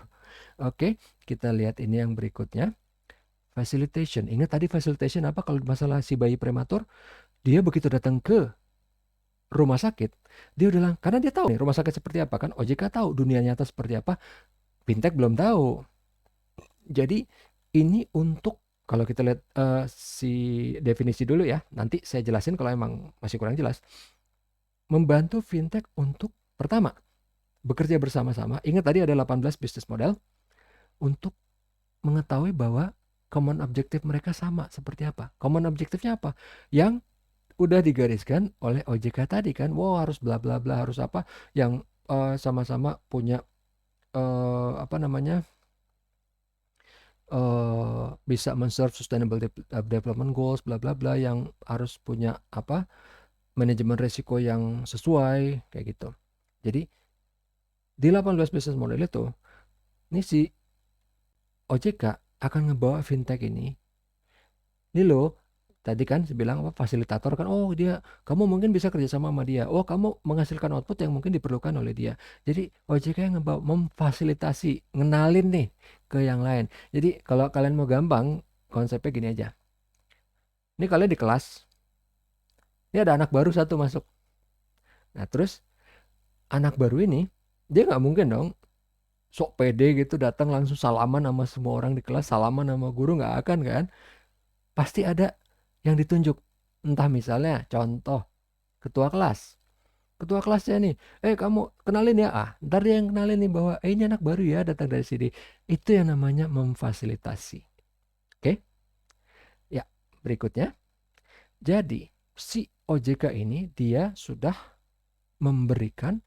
Oke, kita lihat ini yang berikutnya. Facilitation. Ingat tadi facilitation apa kalau masalah si bayi prematur? Dia begitu datang ke rumah sakit, dia udah bilang, karena dia tahu nih rumah sakit seperti apa kan, OJK tahu dunia nyata seperti apa, fintech belum tahu. Jadi ini untuk, kalau kita lihat si definisi dulu ya, nanti saya jelasin kalau emang masih kurang jelas. Membantu fintech untuk pertama, bekerja bersama-sama. Ingat tadi ada 18 bisnis model untuk mengetahui bahwa common objective mereka sama seperti apa. Common objectivenya apa? Yang udah digariskan oleh OJK tadi kan, wow harus bla bla bla, harus apa, yang sama-sama punya apa namanya, bisa men-serve sustainable development goals, bla bla bla, yang harus punya apa, manajemen risiko yang sesuai kayak gitu. Jadi di 18 business model itu, ini si OJK akan ngebawa fintech ini loh. Tadi kan saya bilang apa, fasilitator kan, oh dia, kamu mungkin bisa kerjasama sama dia, oh kamu menghasilkan output yang mungkin diperlukan oleh dia. Jadi OJK yang memfasilitasi, ngenalin nih ke yang lain. Jadi kalau kalian mau gampang, konsepnya gini aja. Ini kalian di kelas, ini ada anak baru satu masuk. Nah terus anak baru ini, dia nggak mungkin dong sok pede gitu datang langsung salaman sama semua orang di kelas, salaman sama guru, nggak akan kan. Pasti ada yang ditunjuk. Entah misalnya contoh ketua kelas. Ketua kelasnya nih, kamu kenalin ya, ntar dia yang kenalin nih bahwa ini anak baru ya datang dari sini. Itu yang namanya memfasilitasi. Oke, ya berikutnya. Jadi si OJK ini dia sudah memberikan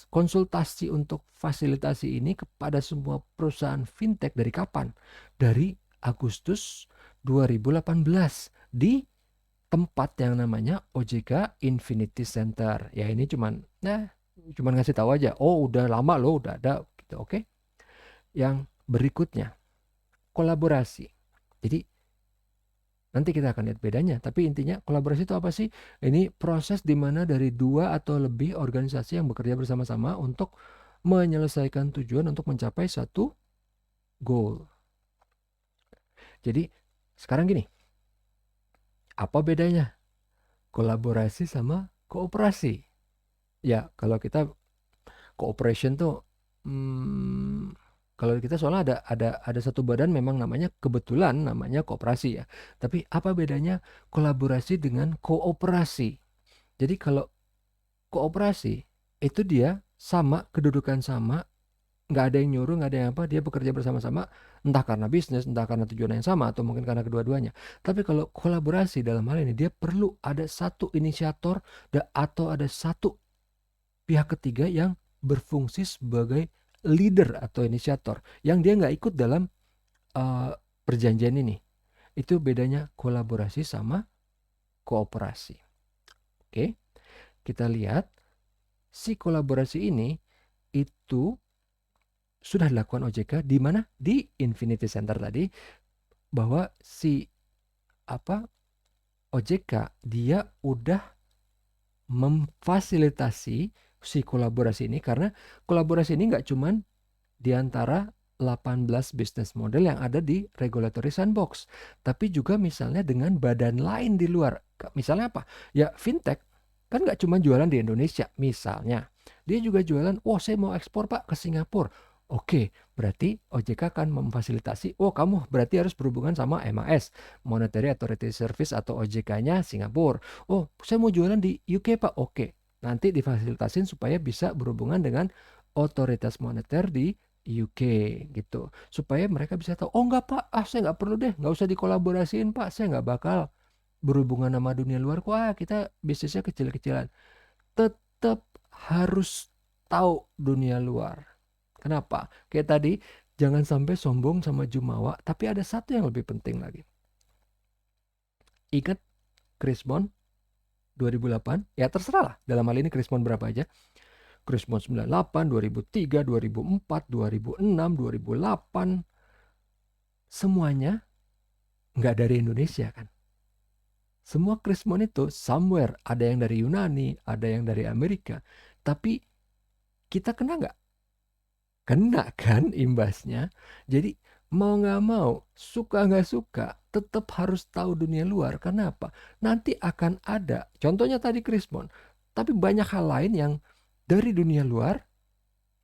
konsultasi untuk fasilitasi ini kepada semua perusahaan fintech dari kapan? Dari Agustus 2018 di tempat yang namanya OJK Infinity Center. Ya ini cuman ngasih tahu aja. Oh udah lama loh, udah ada gitu. Oke. Yang berikutnya kolaborasi. Jadi nanti kita akan lihat bedanya. Tapi intinya kolaborasi itu apa sih? Ini proses di mana dari dua atau lebih organisasi yang bekerja bersama-sama untuk menyelesaikan tujuan untuk mencapai satu goal. Jadi sekarang gini, apa bedanya kolaborasi sama kooperasi? Ya kalau kita cooperation tuh, kalau kita soalnya ada satu badan memang namanya, kebetulan namanya kooperasi ya. Tapi apa bedanya kolaborasi dengan kooperasi? Jadi kalau kooperasi itu dia sama, kedudukan sama, nggak ada yang nyuruh, nggak ada yang apa, dia bekerja bersama-sama, entah karena bisnis, entah karena tujuan yang sama, atau mungkin karena kedua-duanya. Tapi kalau kolaborasi dalam hal ini, dia perlu ada satu inisiator atau ada satu pihak ketiga yang berfungsi sebagai leader atau inisiator, yang dia nggak ikut dalam perjanjian ini. Itu bedanya kolaborasi sama kooperasi. Oke, kita lihat Si kolaborasi ini itu sudah dilakukan OJK di mana? Di Infinity Center tadi, bahwa si OJK dia udah memfasilitasi si kolaborasi ini, karena kolaborasi ini nggak cuman di antara 18 bisnis model yang ada di regulatory sandbox, tapi juga misalnya dengan badan lain di luar. Misalnya apa? Ya fintech kan nggak cuma jualan di Indonesia, misalnya dia juga jualan, saya mau ekspor Pak ke Singapura. Oke, berarti OJK akan memfasilitasi, kamu berarti harus berhubungan sama MAS, Monetary Authority Service atau OJK-nya Singapura. Saya mau jualan di UK Pak. Oke, nanti difasilitasin supaya bisa berhubungan dengan otoritas moneter di UK gitu, supaya mereka bisa tahu, enggak Pak, saya nggak perlu deh, nggak usah dikolaborasiin Pak, saya nggak bakal berhubungan sama dunia luar kok, kita bisnisnya kecil-kecilan. Tetap harus tahu dunia luar. Kenapa? Kayak tadi, jangan sampai sombong sama jumawa, tapi ada satu yang lebih penting lagi. Ingat Chris Bond 2008? Ya terserah lah, dalam hal ini Chris Bond berapa aja. Chris Bond 98, 2003, 2004, 2006, 2008. Semuanya nggak dari Indonesia kan. Semua Chris Bond itu somewhere, ada yang dari Yunani, ada yang dari Amerika. Tapi kita kena nggak? Kena kan imbasnya. Jadi mau nggak mau, suka nggak suka, tetap harus tahu dunia luar. Kenapa? Nanti akan ada, contohnya tadi Chris Bond, tapi banyak hal lain yang dari dunia luar,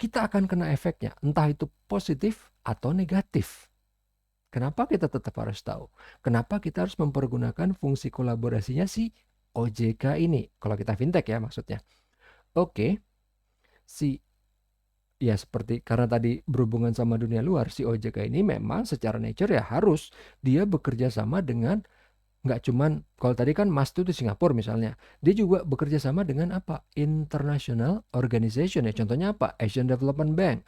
kita akan kena efeknya. Entah itu positif atau negatif. Kenapa kita tetap harus tahu? Kenapa kita harus mempergunakan fungsi kolaborasinya si OJK ini? Kalau kita fintech ya maksudnya. Oke, ya seperti karena tadi berhubungan sama dunia luar, si OJK ini memang secara nature ya harus dia bekerja sama dengan, nggak cuman kalau tadi kan Mas itu di Singapura misalnya, dia juga bekerja sama dengan apa? International organization ya. Contohnya apa? Asian Development Bank,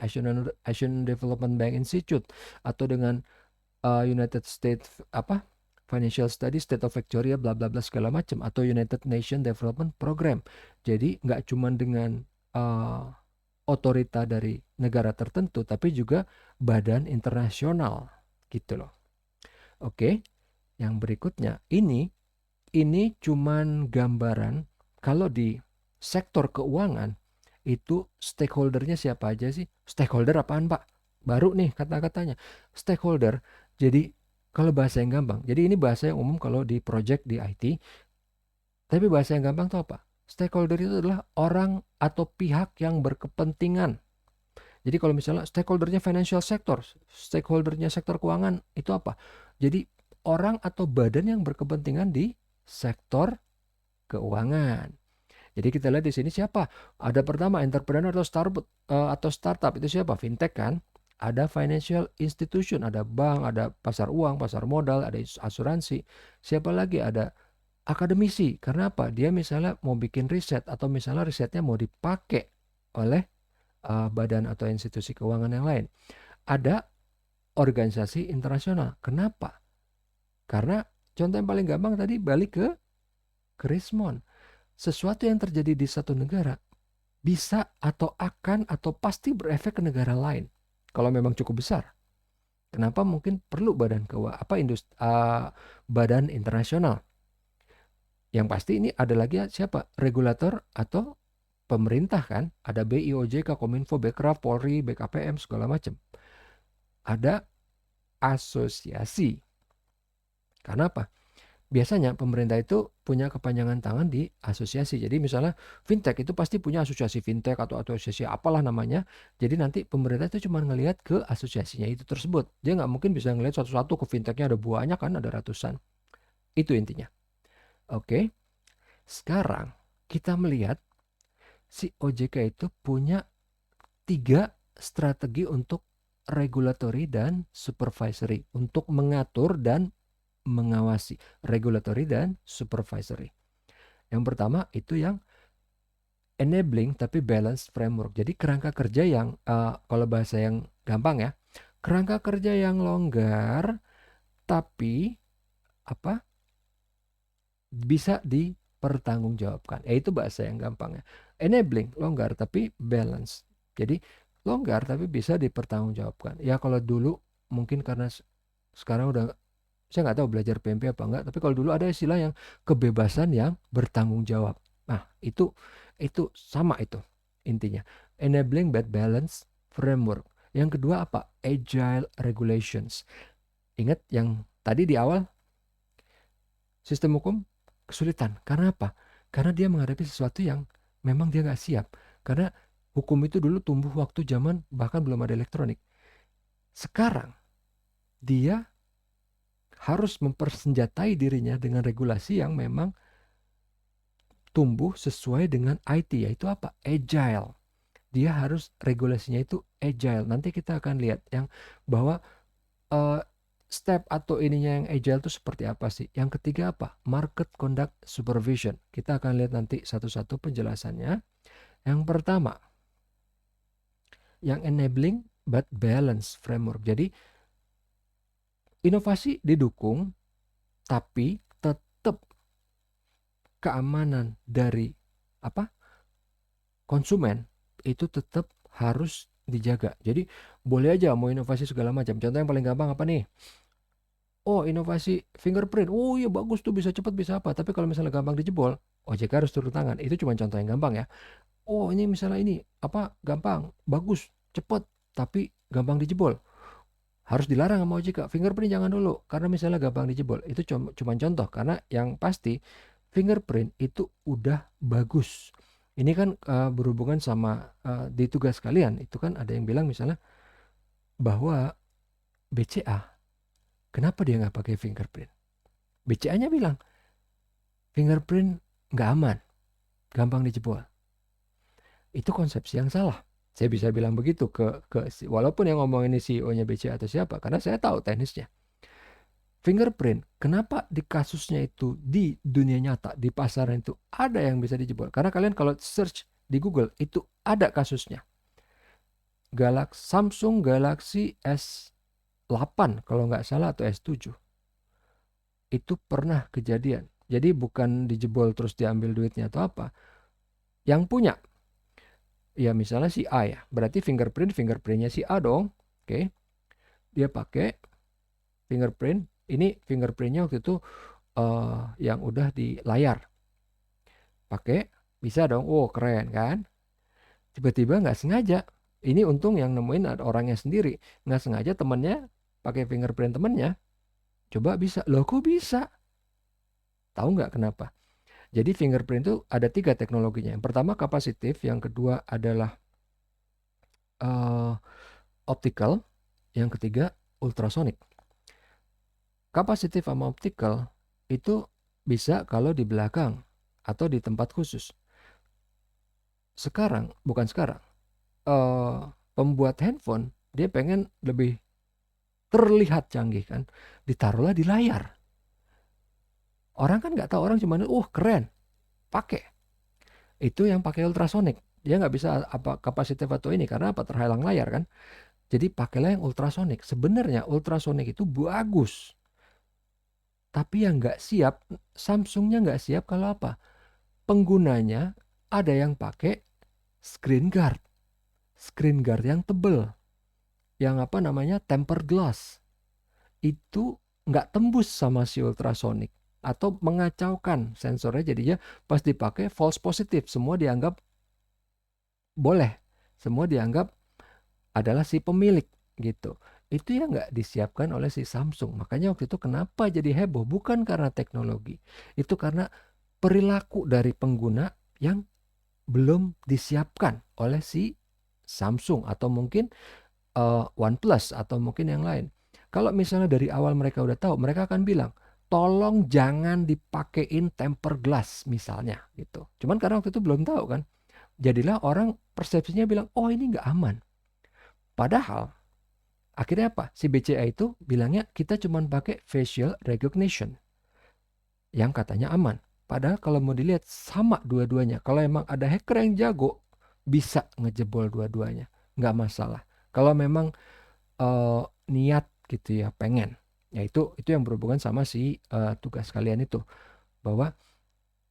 Asian Development Bank Institute, atau dengan United States Financial Studies State of Victoria bla bla bla segala macam, atau United Nation Development Program. Jadi nggak cuman dengan otorita dari negara tertentu, tapi juga badan internasional gitu loh. Oke, yang berikutnya ini cuman gambaran kalau di sektor keuangan itu stakeholdernya siapa aja sih? Stakeholder apaan Pak? Baru nih kata-katanya. Stakeholder, jadi kalau bahasa yang gampang, jadi ini bahasa yang umum kalau di project di IT, tapi bahasa yang gampang tuh apa? Stakeholder itu adalah orang atau pihak yang berkepentingan. Jadi kalau misalnya stakeholdernya financial sector, stakeholdernya sektor keuangan, itu apa? Jadi orang atau badan yang berkepentingan di sektor keuangan. Jadi kita lihat di sini siapa? Ada pertama entrepreneur atau startup, itu siapa? Fintech kan? Ada financial institution, ada bank, ada pasar uang, pasar modal, ada asuransi. Siapa lagi? Ada akademisi. Karena apa? Dia misalnya mau bikin riset, atau misalnya risetnya mau dipakai oleh badan atau institusi keuangan yang lain. Ada organisasi internasional. Kenapa? Karena contoh yang paling gampang tadi balik ke Krismon. Sesuatu yang terjadi di satu negara bisa atau akan atau pasti berefek ke negara lain. Kalau memang cukup besar. Kenapa mungkin perlu badan badan internasional? Yang pasti ini ada lagi siapa? Regulator atau pemerintah kan? Ada BI, OJK, Kominfo, Bekraf, Polri, BKPM segala macam. Ada asosiasi. Karena apa? Biasanya pemerintah itu punya kepanjangan tangan di asosiasi. Jadi misalnya fintech itu pasti punya asosiasi fintech atau asosiasi apalah namanya. Jadi nanti pemerintah itu cuma ngelihat ke asosiasinya itu tersebut. Dia nggak mungkin bisa ngelihat satu-satu ke fintechnya, ada banyak kan, ada ratusan. Itu intinya. Oke, sekarang kita melihat si OJK itu punya 3 strategi untuk regulatory dan supervisory, untuk mengatur dan mengawasi, regulatory dan supervisory. Yang pertama itu yang enabling tapi balanced framework. Jadi kerangka kerja yang kalau bahasa yang gampang ya, kerangka kerja yang longgar tapi bisa dipertanggungjawabkan. Itu bahasa yang gampang ya. Enabling, longgar tapi balance. Jadi longgar tapi bisa dipertanggungjawabkan. Ya kalau dulu mungkin karena sekarang udah, saya nggak tahu belajar PMP apa enggak, tapi kalau dulu ada istilah yang kebebasan yang bertanggung jawab. Nah, itu sama itu intinya. Enabling but balance framework. Yang kedua apa? Agile regulations. Ingat yang tadi di awal, sistem hukum kesulitan. Karena apa? Karena dia menghadapi sesuatu yang memang dia nggak siap. Karena hukum itu dulu tumbuh waktu zaman bahkan belum ada elektronik. Sekarang dia harus mempersenjatai dirinya dengan regulasi yang memang tumbuh sesuai dengan IT, yaitu apa? Agile. Dia harus regulasinya itu agile. Nanti kita akan lihat yang bahwa step atau ininya yang agile itu seperti apa sih. Yang ketiga apa? Market conduct supervision. Kita akan lihat nanti satu-satu penjelasannya. Yang pertama, yang enabling but balance framework. Jadi inovasi didukung, tapi tetap keamanan dari apa? Konsumen itu tetap harus dijaga. Jadi boleh aja mau inovasi segala macam. Contoh yang paling gampang apa nih? Oh, inovasi fingerprint. Oh iya bagus tuh, bisa cepat bisa apa. Tapi kalau misalnya gampang dijebol, OJK harus turun tangan. Itu cuma contoh yang gampang ya. Oh ini misalnya ini apa gampang, bagus, cepat, tapi gampang dijebol. Harus dilarang sama OJK. Fingerprint jangan dulu karena misalnya gampang dijebol. Itu cuma contoh karena yang pasti fingerprint itu udah bagus. Ini kan berhubungan sama di tugas kalian. Itu kan ada yang bilang misalnya bahwa BCA, kenapa dia nggak pakai fingerprint? BCA-nya bilang fingerprint nggak aman, gampang dijebol. Itu konsepsi yang salah. Saya bisa bilang begitu walaupun yang ngomong ini CEO-nya BCA atau siapa, karena saya tahu teknisnya. Fingerprint, kenapa di kasusnya itu di dunia nyata, di pasaran itu ada yang bisa dijebol? Karena kalian kalau search di Google itu ada kasusnya. Samsung Galaxy S8 kalau nggak salah atau S7 itu pernah kejadian. Jadi bukan dijebol terus diambil duitnya atau apa. Yang punya, ya misalnya si A ya, berarti fingerprintnya si A dong. Oke, dia pakai fingerprint. Ini fingerprintnya waktu itu yang udah di layar. Pakai, bisa dong. Oh keren kan? Tiba-tiba nggak sengaja. Ini untung yang nemuin ada orangnya sendiri. Nggak sengaja temennya pakai fingerprint temennya. Coba bisa. Loh kok bisa? Tahu nggak kenapa? Jadi fingerprint itu ada 3 teknologinya. Yang pertama kapasitif, yang kedua adalah optical, yang ketiga ultrasonic. Kapasitif sama optical itu bisa kalau di belakang atau di tempat khusus. Bukan sekarang, pembuat handphone dia pengen lebih terlihat canggih kan, ditaruhlah di layar. Orang kan nggak tahu, orang cuma keren, pakai. Itu yang pakai ultrasonic. Dia nggak bisa apa kapasitif atau ini karena apa, terhalang layar kan. Jadi pakailah yang ultrasonic. Sebenarnya ultrasonic itu bagus. Tapi yang nggak siap, Samsungnya nggak siap kalau apa? Penggunanya ada yang pakai screen guard. Screen guard yang tebel. Yang apa namanya, tempered glass. Itu nggak tembus sama si ultrasonic. Atau mengacaukan sensornya, jadinya pas dipakai false positive. Semua dianggap boleh. Semua dianggap adalah si pemilik gitu. Itu yang nggak disiapkan oleh si Samsung. Makanya waktu itu kenapa jadi heboh? Bukan karena teknologi. Itu karena perilaku dari pengguna yang belum disiapkan oleh si Samsung atau mungkin OnePlus atau mungkin yang lain. Kalau misalnya dari awal mereka udah tahu, mereka akan bilang, tolong jangan dipakein tempered glass misalnya gitu. Cuman karena waktu itu belum tahu kan. Jadilah orang persepsinya bilang, oh ini nggak aman. Padahal akhirnya apa? Si BCA itu bilangnya kita cuma pakai facial recognition yang katanya aman. Padahal kalau mau dilihat sama dua-duanya. Kalau emang ada hacker yang jago, bisa ngejebol dua-duanya, nggak masalah. Kalau memang niat gitu ya, pengen. Ya itu yang berhubungan sama si tugas kalian itu, bahwa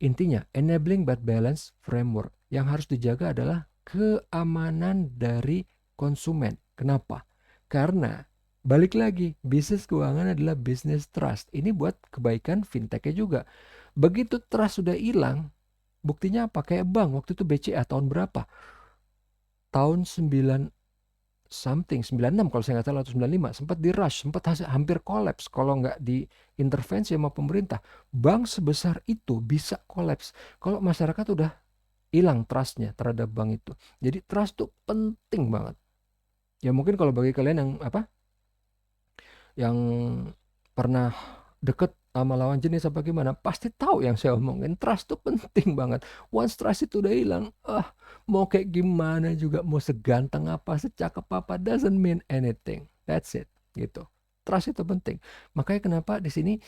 intinya enabling but balance framework. Yang harus dijaga adalah keamanan dari konsumen. Kenapa? Karena balik lagi, bisnis keuangan adalah bisnis trust. Ini buat kebaikan fintechnya juga. Begitu trust sudah hilang, buktinya apa? Kayak bank waktu itu BCA tahun berapa? Tahun 9 something, 96 kalau saya nggak salah, atau 95, sempat di rush, sempat hampir kolaps kalau nggak diintervensi sama pemerintah. Bank sebesar itu bisa kolaps kalau masyarakat udah hilang trustnya terhadap bank itu. Jadi trust tuh penting banget. Ya mungkin kalau bagi kalian yang yang pernah deket sama lawan jenis apa gimana, pasti tahu yang saya omongin. Trust tuh penting banget. Once trust itu udah hilang, mau kayak gimana juga, mau seganteng apa, secakep apa, doesn't mean anything. That's it, gitu. Trust itu penting. Makanya kenapa di sini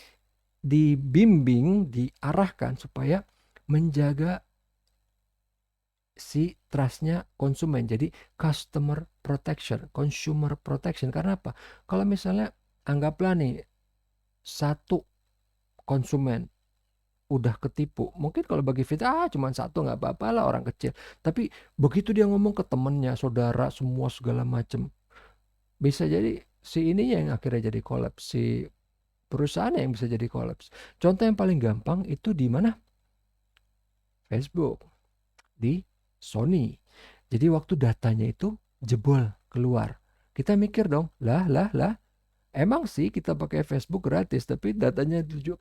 dibimbing, diarahkan supaya menjaga si trustnya konsumen. Jadi customer protection, consumer protection. Karena apa? Kalau misalnya anggaplah nih satu konsumen udah ketipu, mungkin kalau bagi Vita cuma satu nggak apa-apa lah, orang kecil. Tapi begitu dia ngomong ke temennya, saudara, semua segala macem, bisa jadi si ini yang akhirnya jadi kolaps, si perusahaan yang bisa jadi kolaps. Contoh yang paling gampang itu di mana? Facebook, di Sony. Jadi waktu datanya itu jebol keluar, kita mikir dong, lah, emang sih kita pakai Facebook gratis, tapi datanya dijual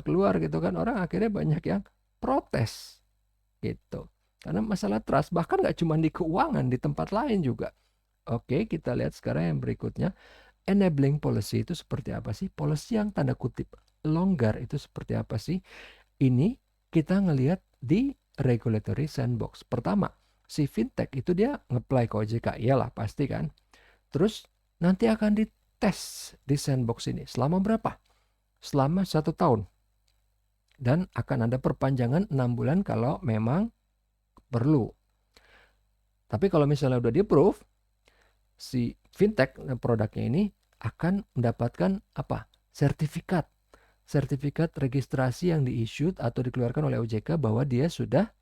keluar gitu kan. Orang akhirnya banyak yang protes gitu. Karena masalah trust, bahkan nggak cuma di keuangan, di tempat lain juga. Oke, kita lihat sekarang yang berikutnya. Enabling policy itu seperti apa sih? Policy yang tanda kutip longgar itu seperti apa sih? Ini kita ngelihat di regulatory sandbox. Pertama, si fintech itu dia nge-apply ke OJK, iyalah pasti kan. Terus nanti akan dites di sandbox ini selama berapa? Selama 1 tahun. Dan akan ada perpanjangan 6 bulan kalau memang perlu. Tapi kalau misalnya udah di-approve, si fintech produknya ini akan mendapatkan apa? Sertifikat. Sertifikat registrasi yang di-issued atau dikeluarkan oleh OJK bahwa dia sudah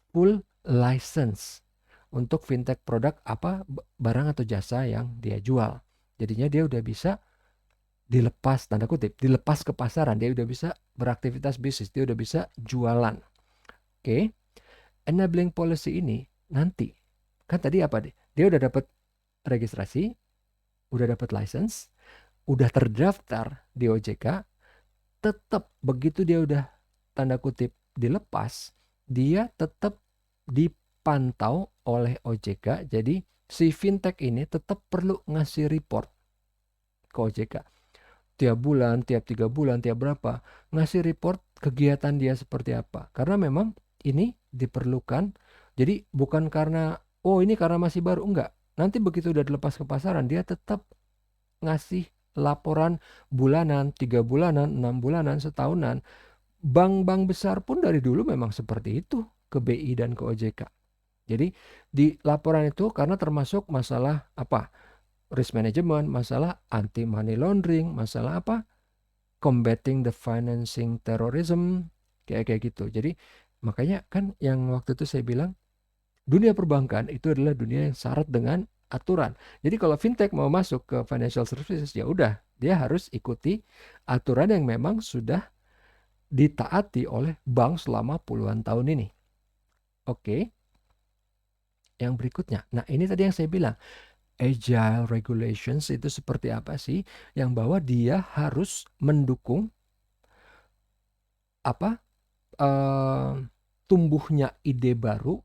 full license untuk fintech produk apa, barang atau jasa yang dia jual. Jadinya dia udah bisa dilepas, tanda kutip, dilepas ke pasaran, dia udah bisa beraktivitas bisnis, dia udah bisa jualan. Oke. Enabling policy ini nanti, kan tadi apa deh? Dia udah dapat registrasi, udah dapat license, udah terdaftar di OJK, tetap begitu dia udah tanda kutip dilepas, dia tetap dipantau oleh OJK. Jadi si fintech ini tetap perlu ngasih report ke OJK. Tiap bulan, tiap 3 bulan, tiap berapa, ngasih report kegiatan dia seperti apa. Karena memang ini diperlukan. Jadi bukan karena, ini karena masih baru, enggak. Nanti begitu udah dilepas ke pasaran, dia tetap ngasih laporan bulanan, 3 bulanan, 6 bulanan, setahunan. Bank-bank besar pun dari dulu memang seperti itu ke BI dan ke OJK. Jadi di laporan itu karena termasuk masalah apa? Risk management, masalah anti money laundering, masalah apa? Combating the financing terrorism, kayak gitu. Jadi makanya kan yang waktu itu saya bilang, dunia perbankan itu adalah dunia yang syarat dengan aturan. Jadi kalau fintech mau masuk ke financial services, ya udah, dia harus ikuti aturan yang memang sudah ditaati oleh bank selama puluhan tahun ini. Oke. Yang berikutnya. Nah, ini tadi yang saya bilang, agile regulations itu seperti apa sih? Yang bahwa dia harus mendukung apa? Tumbuhnya ide baru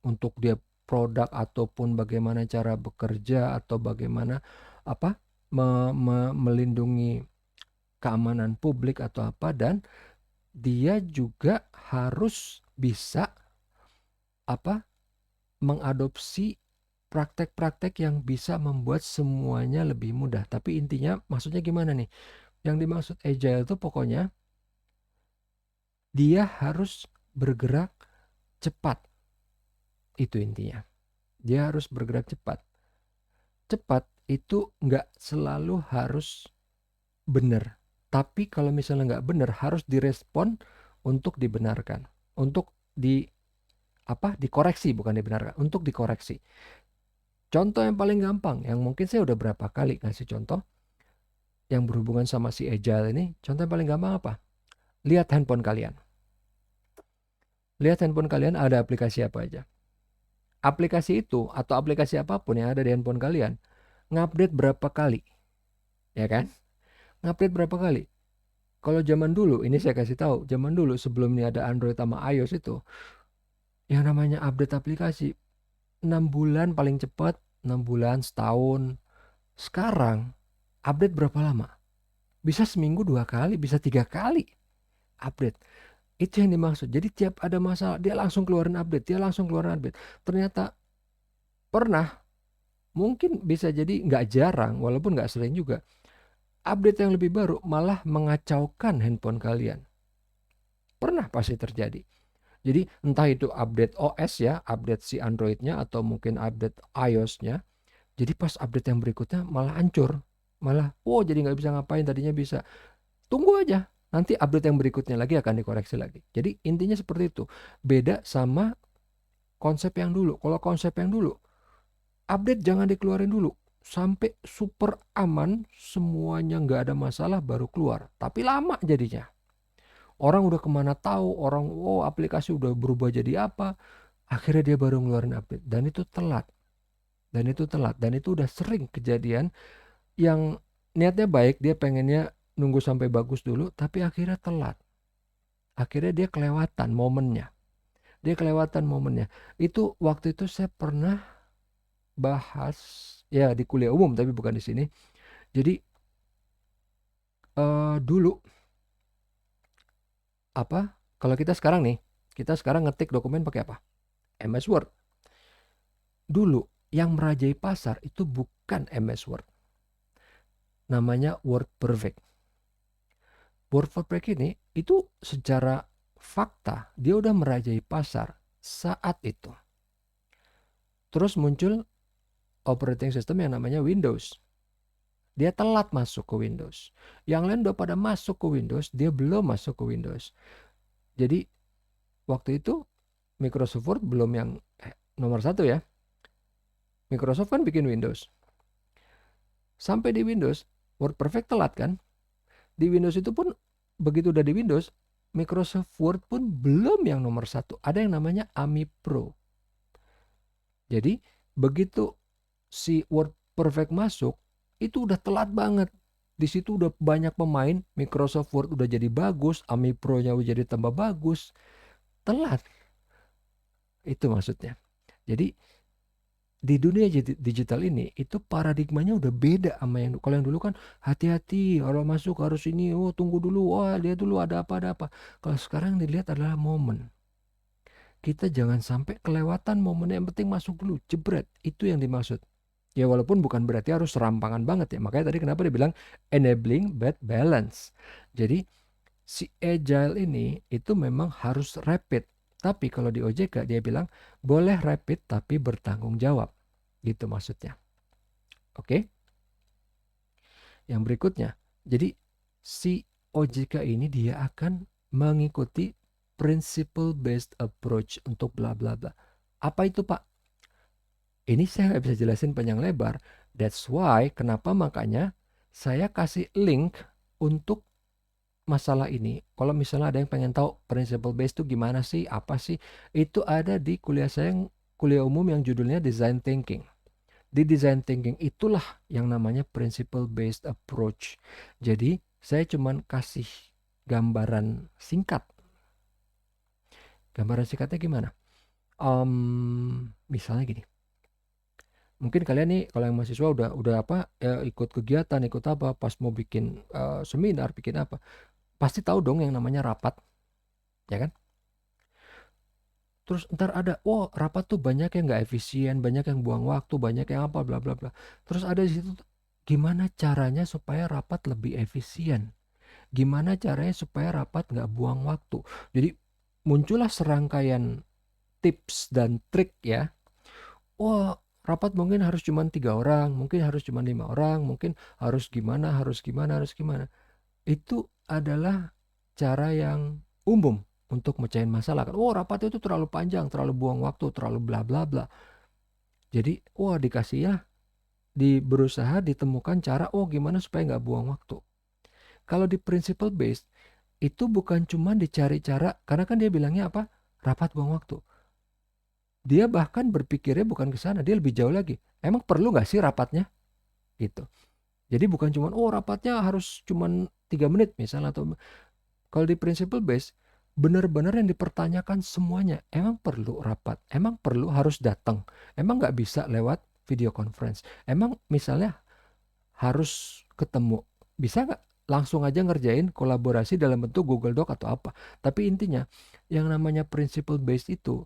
untuk dia produk ataupun bagaimana cara bekerja atau bagaimana apa? Melindungi keamanan publik atau apa, dan dia juga harus bisa apa? Mengadopsi praktek-praktek yang bisa membuat semuanya lebih mudah. Tapi intinya maksudnya gimana nih? Yang dimaksud agile itu pokoknya dia harus bergerak cepat. Itu intinya. Dia harus bergerak cepat. Cepat itu nggak selalu harus benar. Tapi kalau misalnya nggak benar, harus direspon untuk dibenarkan. Untuk dikoreksi, bukan dibenarkan, untuk dikoreksi. Contoh yang paling gampang, yang mungkin saya udah berapa kali ngasih contoh yang berhubungan sama si agile ini. Contoh yang paling gampang apa? Lihat handphone kalian. Lihat handphone kalian ada aplikasi apa aja. Aplikasi itu atau aplikasi apapun yang ada di handphone kalian, ngupdate berapa kali, ya kan? Ngupdate berapa kali? Kalau zaman dulu, ini saya kasih tahu, zaman dulu sebelum ini ada Android sama iOS itu, yang namanya update aplikasi 6 bulan paling cepat, 6 bulan, setahun. Sekarang update berapa lama? Bisa seminggu 2 kali, bisa 3 kali update. Itu yang dimaksud. Jadi tiap ada masalah dia langsung keluarin update, dia langsung keluarin update. Ternyata pernah, mungkin bisa jadi nggak jarang, walaupun nggak sering juga, update yang lebih baru malah mengacaukan handphone kalian. Pernah pasti terjadi. Jadi entah itu update OS ya, update si Androidnya atau mungkin update iOS-nya. Jadi pas update yang berikutnya malah hancur. Malah, jadi nggak bisa ngapain, tadinya bisa. Tunggu aja, nanti update yang berikutnya lagi akan dikoreksi lagi. Jadi intinya seperti itu. Beda sama konsep yang dulu. Kalau konsep yang dulu, update jangan dikeluarin dulu. Sampai super aman, semuanya nggak ada masalah baru keluar. Tapi lama jadinya. Orang udah kemana tahu, orang aplikasi udah berubah jadi apa. Akhirnya dia baru ngeluarin update. Dan itu telat. Dan itu udah sering kejadian yang niatnya baik, dia pengennya nunggu sampai bagus dulu, tapi akhirnya telat. Akhirnya dia kelewatan momennya. Itu waktu itu saya pernah bahas ya di kuliah umum tapi bukan di sini. Jadi dulu kalau kita sekarang ngetik dokumen pakai apa? MS Word. Dulu yang merajai pasar itu bukan MS Word. Namanya WordPerfect. WordPerfect ini itu secara fakta dia udah merajai pasar saat itu. Terus muncul operating system yang namanya Windows. Dia telat masuk ke Windows. Yang lain udah pada masuk ke Windows, dia belum masuk ke Windows. Jadi waktu itu Microsoft Word belum yang nomor 1 ya. Microsoft kan bikin Windows. Sampai di Windows, WordPerfect telat kan. Di Windows itu pun begitu udah di Windows, Microsoft Word pun belum yang nomor 1. Ada yang namanya AMI Pro. Jadi begitu si WordPerfect masuk, itu udah telat banget. Di situ udah banyak pemain, Microsoft Word udah jadi bagus, AMI Pro-nya udah jadi tambah bagus. Telat. Itu maksudnya. Jadi di dunia digital ini itu paradigmanya udah beda sama yang kalau yang dulu kan hati-hati kalau masuk harus ini, tunggu dulu, lihat dulu ada apa. Kalau sekarang dilihat adalah momen. Kita jangan sampai kelewatan momen, yang penting masuk dulu, jebret. Itu yang dimaksud. Ya walaupun bukan berarti harus serampangan banget ya. Makanya tadi kenapa dia bilang enabling bad balance. Jadi si agile ini itu memang harus rapid. Tapi kalau di OJK dia bilang boleh rapid tapi bertanggung jawab. Gitu maksudnya. Oke. Yang berikutnya. Jadi si OJK ini dia akan mengikuti principle based approach untuk bla bla bla. Apa itu Pak? Ini saya nggak bisa jelasin panjang lebar. That's why kenapa makanya saya kasih link untuk masalah ini. Kalau misalnya ada yang pengen tahu principle based itu gimana sih, apa sih, itu ada di kuliah saya yang kuliah umum yang judulnya Design Thinking. Di Design Thinking itulah yang namanya principle based approach. Jadi saya cuman kasih gambaran singkat. Gambaran singkatnya gimana? Misalnya gini. Mungkin kalian nih kalau yang mahasiswa udah ikut kegiatan, ikut apa, pas mau bikin seminar, bikin apa, pasti tahu dong yang namanya rapat, ya kan? Terus ntar ada, rapat tuh banyak yang nggak efisien, banyak yang buang waktu, banyak yang apa, bla bla bla. Terus ada di situ, gimana caranya supaya rapat lebih efisien? Gimana caranya supaya rapat nggak buang waktu? Jadi muncullah serangkaian tips dan trik ya. Rapat mungkin harus cuma 3 orang, mungkin harus cuma 5 orang, mungkin harus gimana. Itu adalah cara yang umum. untuk mecahin masalah kan. Oh, rapatnya itu terlalu panjang, terlalu buang waktu, terlalu bla bla bla. Jadi, dikasih ya, berusaha ditemukan cara, gimana supaya nggak buang waktu. Kalau di principle based, itu bukan cuma dicari cara, karena kan dia bilangnya apa? Rapat buang waktu. Dia bahkan berpikirnya bukan ke sana, dia lebih jauh lagi. Emang perlu nggak sih rapatnya? Gitu. Jadi bukan cuma rapatnya harus cuma 3 menit misalnya, atau kalau di principle base benar-benar yang dipertanyakan semuanya. Emang perlu rapat? Emang perlu harus datang? Emang nggak bisa lewat video conference? Emang misalnya harus ketemu? Bisa nggak langsung aja ngerjain kolaborasi dalam bentuk Google Doc atau apa? Tapi intinya yang namanya principle based itu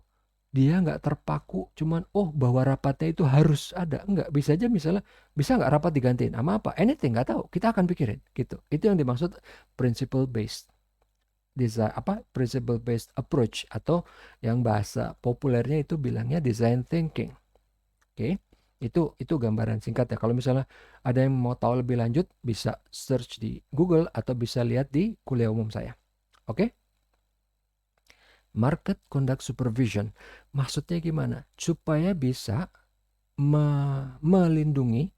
dia nggak terpaku cuman bahwa rapatnya itu harus ada. Enggak, bisa aja misalnya, bisa nggak rapat digantiin sama apa, anything, nggak tahu, kita akan pikirin gitu. Itu yang dimaksud principle based design, principle based approach, atau yang bahasa populernya itu bilangnya design thinking. Oke. Itu gambaran singkat ya. Kalau misalnya ada yang mau tahu lebih lanjut, bisa search di Google atau bisa lihat di kuliah umum saya. Oke. Market conduct supervision. Maksudnya gimana? Supaya bisa melindungi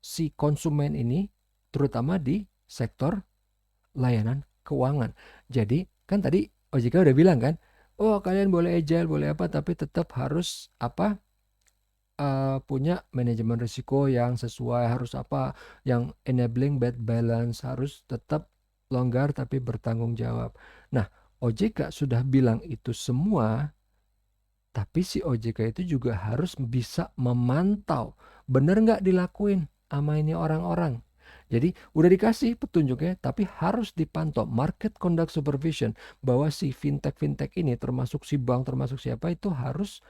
si konsumen ini, terutama di sektor layanan keuangan. Jadi kan tadi OJK udah bilang kan, kalian boleh agile, boleh apa, tapi tetap harus punya manajemen risiko yang sesuai, harus yang enabling bad balance, harus tetap longgar tapi bertanggung jawab. Nah, OJK sudah bilang itu semua, tapi si OJK itu juga harus bisa memantau, bener nggak dilakuin sama ini orang-orang. Jadi udah dikasih petunjuknya, tapi harus dipantau. Market conduct supervision, bahwa si fintech ini, termasuk si bank, termasuk siapa, itu harus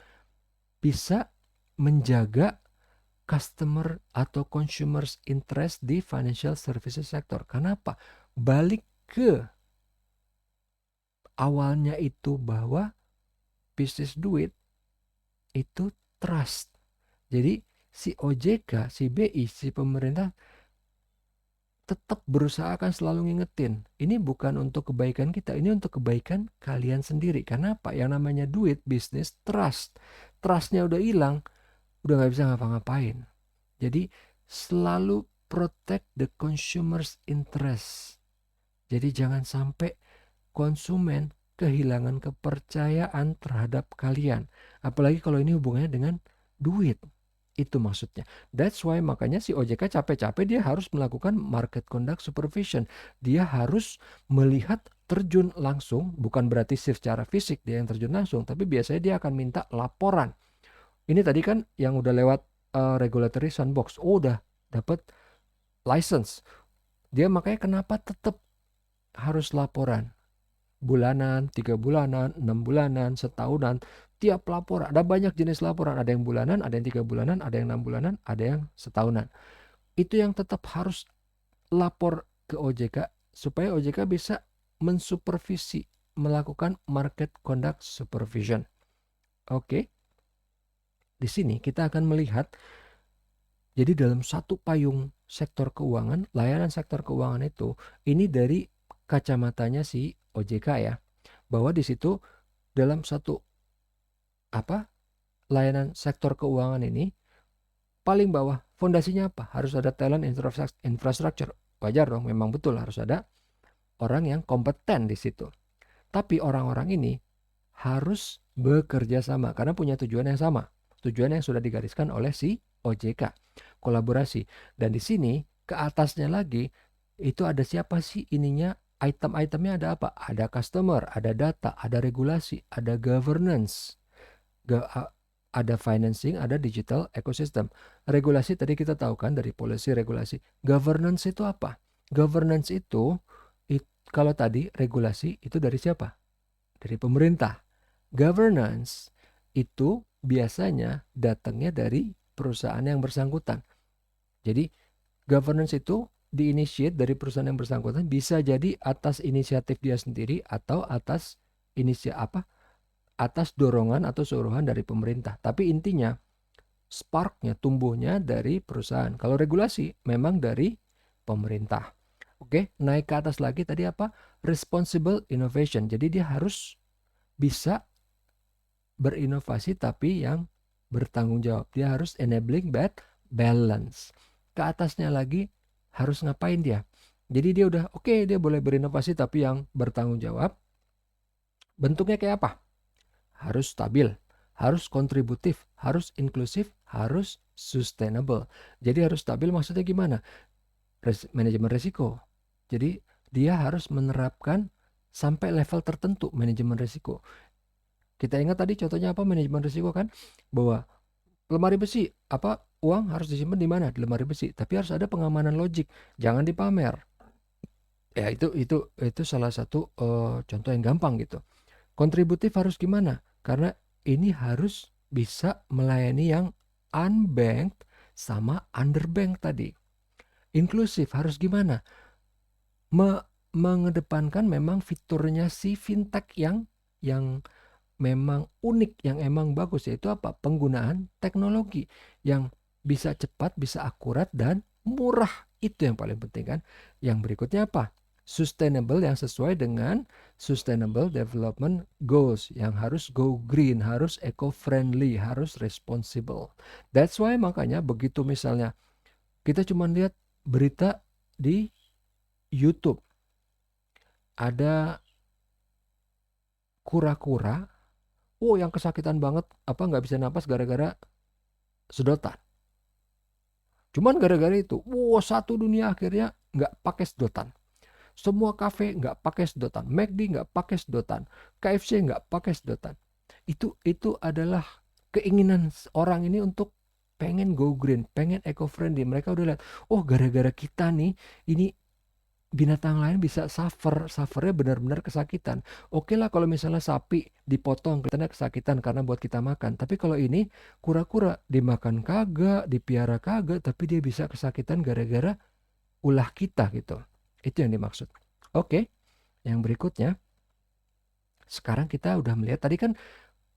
bisa menjaga customer atau consumers interest di financial services sector. Kenapa? Balik ke awalnya itu, bahwa bisnis duit itu trust. Jadi si OJK, si BI, si pemerintah tetap berusaha akan selalu ngingetin, ini bukan untuk kebaikan kita, ini untuk kebaikan kalian sendiri. Kenapa? Yang namanya duit, bisnis, trustnya udah hilang, udah nggak bisa ngapa-ngapain. Jadi selalu protect the consumer's interest. Jadi jangan sampai konsumen kehilangan kepercayaan terhadap kalian, apalagi kalau ini hubungannya dengan duit. Itu maksudnya. That's why makanya si OJK capek-capek dia harus melakukan market conduct supervision. Dia harus melihat, terjun langsung, bukan berarti secara fisik dia yang terjun langsung, tapi biasanya dia akan minta laporan. Ini tadi kan yang udah lewat regulatory sandbox, udah dapat license. Dia makanya kenapa tetap harus laporan. Bulanan, 3 bulanan, 6 bulanan, setahunan. Tiap laporan, ada banyak jenis laporan. Ada yang bulanan, ada yang 3 bulanan, ada yang 6 bulanan, ada yang setahunan. Itu yang tetap harus lapor ke OJK, supaya OJK bisa mensupervisi, melakukan market conduct supervision. Oke. Di sini kita akan melihat, jadi dalam satu payung sektor keuangan, layanan sektor keuangan itu, ini dari kacamatanya si OJK ya, bahwa di situ dalam satu layanan sektor keuangan ini, paling bawah fondasinya apa? Harus ada talent infrastructure. Wajar dong, memang betul harus ada orang yang kompeten di situ. Tapi orang-orang ini harus bekerja sama karena punya tujuan yang sama. Tujuan yang sudah digariskan oleh si OJK. Kolaborasi. Dan di sini ke atasnya lagi itu ada siapa sih ininya? Item-itemnya ada apa? Ada customer, ada data, ada regulasi, ada governance, ada financing, ada digital ecosystem. Regulasi tadi kita tahu kan dari policy regulasi. Governance itu apa? Governance itu kalau tadi regulasi itu dari siapa? Dari pemerintah. Governance itu biasanya datangnya dari perusahaan yang bersangkutan. Jadi governance itu diinitiate dari perusahaan yang bersangkutan, bisa jadi atas inisiatif dia sendiri atau atas atas dorongan atau suruhan dari pemerintah. Tapi intinya sparknya, tumbuhnya dari perusahaan. Kalau regulasi memang dari pemerintah. Oke, naik ke atas lagi tadi apa? Responsible innovation. Jadi dia harus bisa berinovasi tapi yang bertanggung jawab. Dia harus enabling balance. Ke atasnya lagi harus ngapain dia? Jadi dia udah oke, dia boleh berinovasi tapi yang bertanggung jawab. Bentuknya kayak apa? Harus stabil, harus kontributif, harus inklusif, harus sustainable. Jadi harus stabil maksudnya gimana? Manajemen risiko. Jadi dia harus menerapkan sampai level tertentu manajemen risiko. Kita ingat tadi contohnya apa manajemen risiko kan? Bahwa lemari besi, apa uang harus disimpan di mana? Di lemari besi. Tapi harus ada pengamanan logik, jangan dipamer. Ya itu salah satu contoh yang gampang gitu. Kontributif harus gimana? Karena ini harus bisa melayani yang unbanked sama underbanked tadi. Inklusif harus gimana? Mengedepankan memang fiturnya si fintech yang memang unik, yang emang bagus, yaitu apa? Penggunaan teknologi yang bisa cepat, bisa akurat, dan murah. Itu yang paling penting kan. Yang berikutnya apa? Sustainable, yang sesuai dengan Sustainable Development Goals, yang harus go green, harus eco-friendly, harus responsible. That's why makanya begitu misalnya kita cuma lihat berita di YouTube, ada kura-kura, yang kesakitan banget, apa nggak bisa napas gara-gara sedotan. Cuman gara-gara itu, satu dunia akhirnya nggak pakai sedotan. Semua kafe nggak pakai sedotan, McD nggak pakai sedotan, KFC nggak pakai sedotan. Itu adalah keinginan orang ini untuk pengen go green, pengen eco-friendly. Mereka udah lihat, gara-gara kita nih, ini binatang lain bisa suffernya benar-benar kesakitan. Oke lah kalau misalnya sapi dipotong kelihatannya kesakitan karena buat kita makan. Tapi kalau ini kura-kura dimakan kagak, dipiara kagak, tapi dia bisa kesakitan gara-gara ulah kita gitu. Itu yang dimaksud. Oke, yang berikutnya. Sekarang kita udah melihat tadi kan,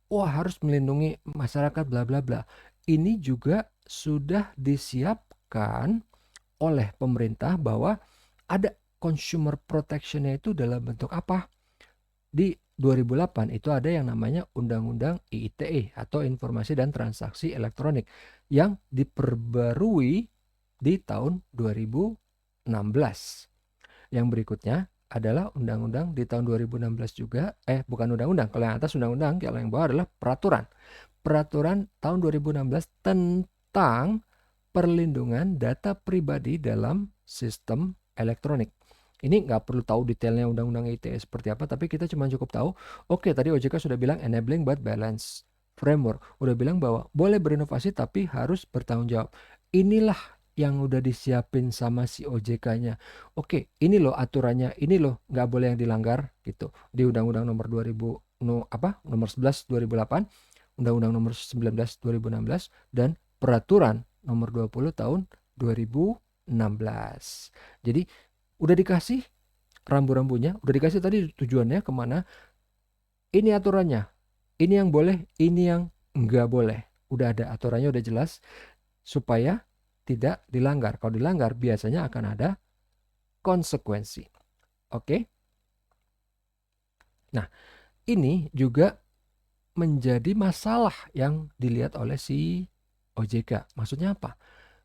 harus melindungi masyarakat bla bla bla. Ini juga sudah disiapkan oleh pemerintah bahwa ada consumer protection-nya itu dalam bentuk apa? Di 2008 itu ada yang namanya Undang-Undang IITE atau Informasi dan Transaksi Elektronik yang diperbarui di tahun 2016. Yang berikutnya adalah undang-undang di tahun 2016 juga, bukan undang-undang, kalau yang atas undang-undang, kalau yang bawah adalah peraturan. Peraturan tahun 2016 tentang perlindungan data pribadi dalam sistem elektronik. Ini nggak perlu tahu detailnya undang-undang ITE seperti apa, tapi kita cuma cukup tahu, tadi OJK sudah bilang enabling but balance framework. Udah bilang bahwa boleh berinovasi tapi harus bertanggung jawab. Inilah yang udah disiapin sama si OJK-nya. Ini loh aturannya, ini loh nggak boleh yang dilanggar gitu. Di Undang-Undang nomor 11 2008, Undang-Undang nomor 19 2016, dan Peraturan nomor 20 tahun 2016. Jadi udah dikasih rambu-rambunya, udah dikasih tadi tujuannya kemana, ini aturannya, ini yang boleh, ini yang nggak boleh. Udah ada aturannya, udah jelas, supaya tidak dilanggar. Kalau dilanggar biasanya akan ada konsekuensi. Oke? Nah, ini juga menjadi masalah yang dilihat oleh si OJK. Maksudnya apa?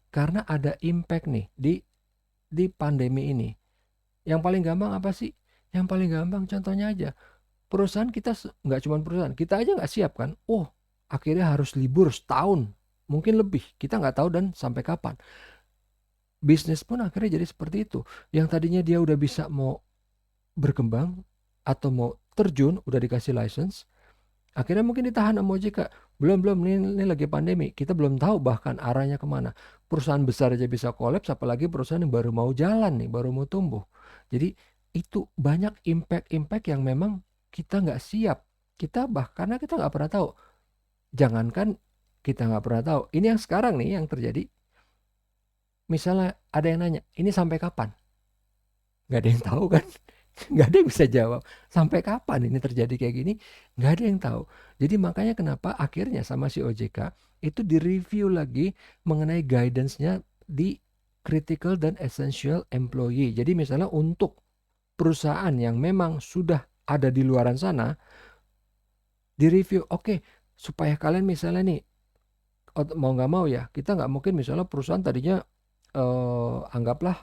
Karena ada impact nih di pandemi ini. Yang paling gampang apa sih? Yang paling gampang contohnya aja. Perusahaan kita, nggak cuma perusahaan, kita aja nggak siap kan. Akhirnya harus libur setahun. Mungkin lebih. Kita nggak tahu dan sampai kapan. Bisnis pun akhirnya jadi seperti itu. Yang tadinya dia udah bisa mau berkembang atau mau terjun, udah dikasih license, akhirnya mungkin ditahan sama OJK. Belum, ini lagi pandemi. Kita belum tahu bahkan arahnya kemana. Perusahaan besar aja bisa kolaps, apalagi perusahaan yang baru mau jalan nih, baru mau tumbuh. Jadi itu banyak impact yang memang kita nggak siap. Karena kita nggak pernah tahu. Jangankan kita nggak pernah tahu. Ini yang sekarang nih yang terjadi. Misalnya ada yang nanya, ini sampai kapan? Nggak ada yang tahu kan? Nggak ada yang bisa jawab. Sampai kapan ini terjadi kayak gini? Nggak ada yang tahu. Jadi makanya kenapa akhirnya sama si OJK itu direview lagi mengenai guidance-nya di critical dan essential employee. Jadi misalnya untuk perusahaan yang memang sudah ada di luaran sana, direview, oke, supaya kalian misalnya nih, mau nggak mau ya, kita nggak mungkin misalnya perusahaan tadinya anggaplah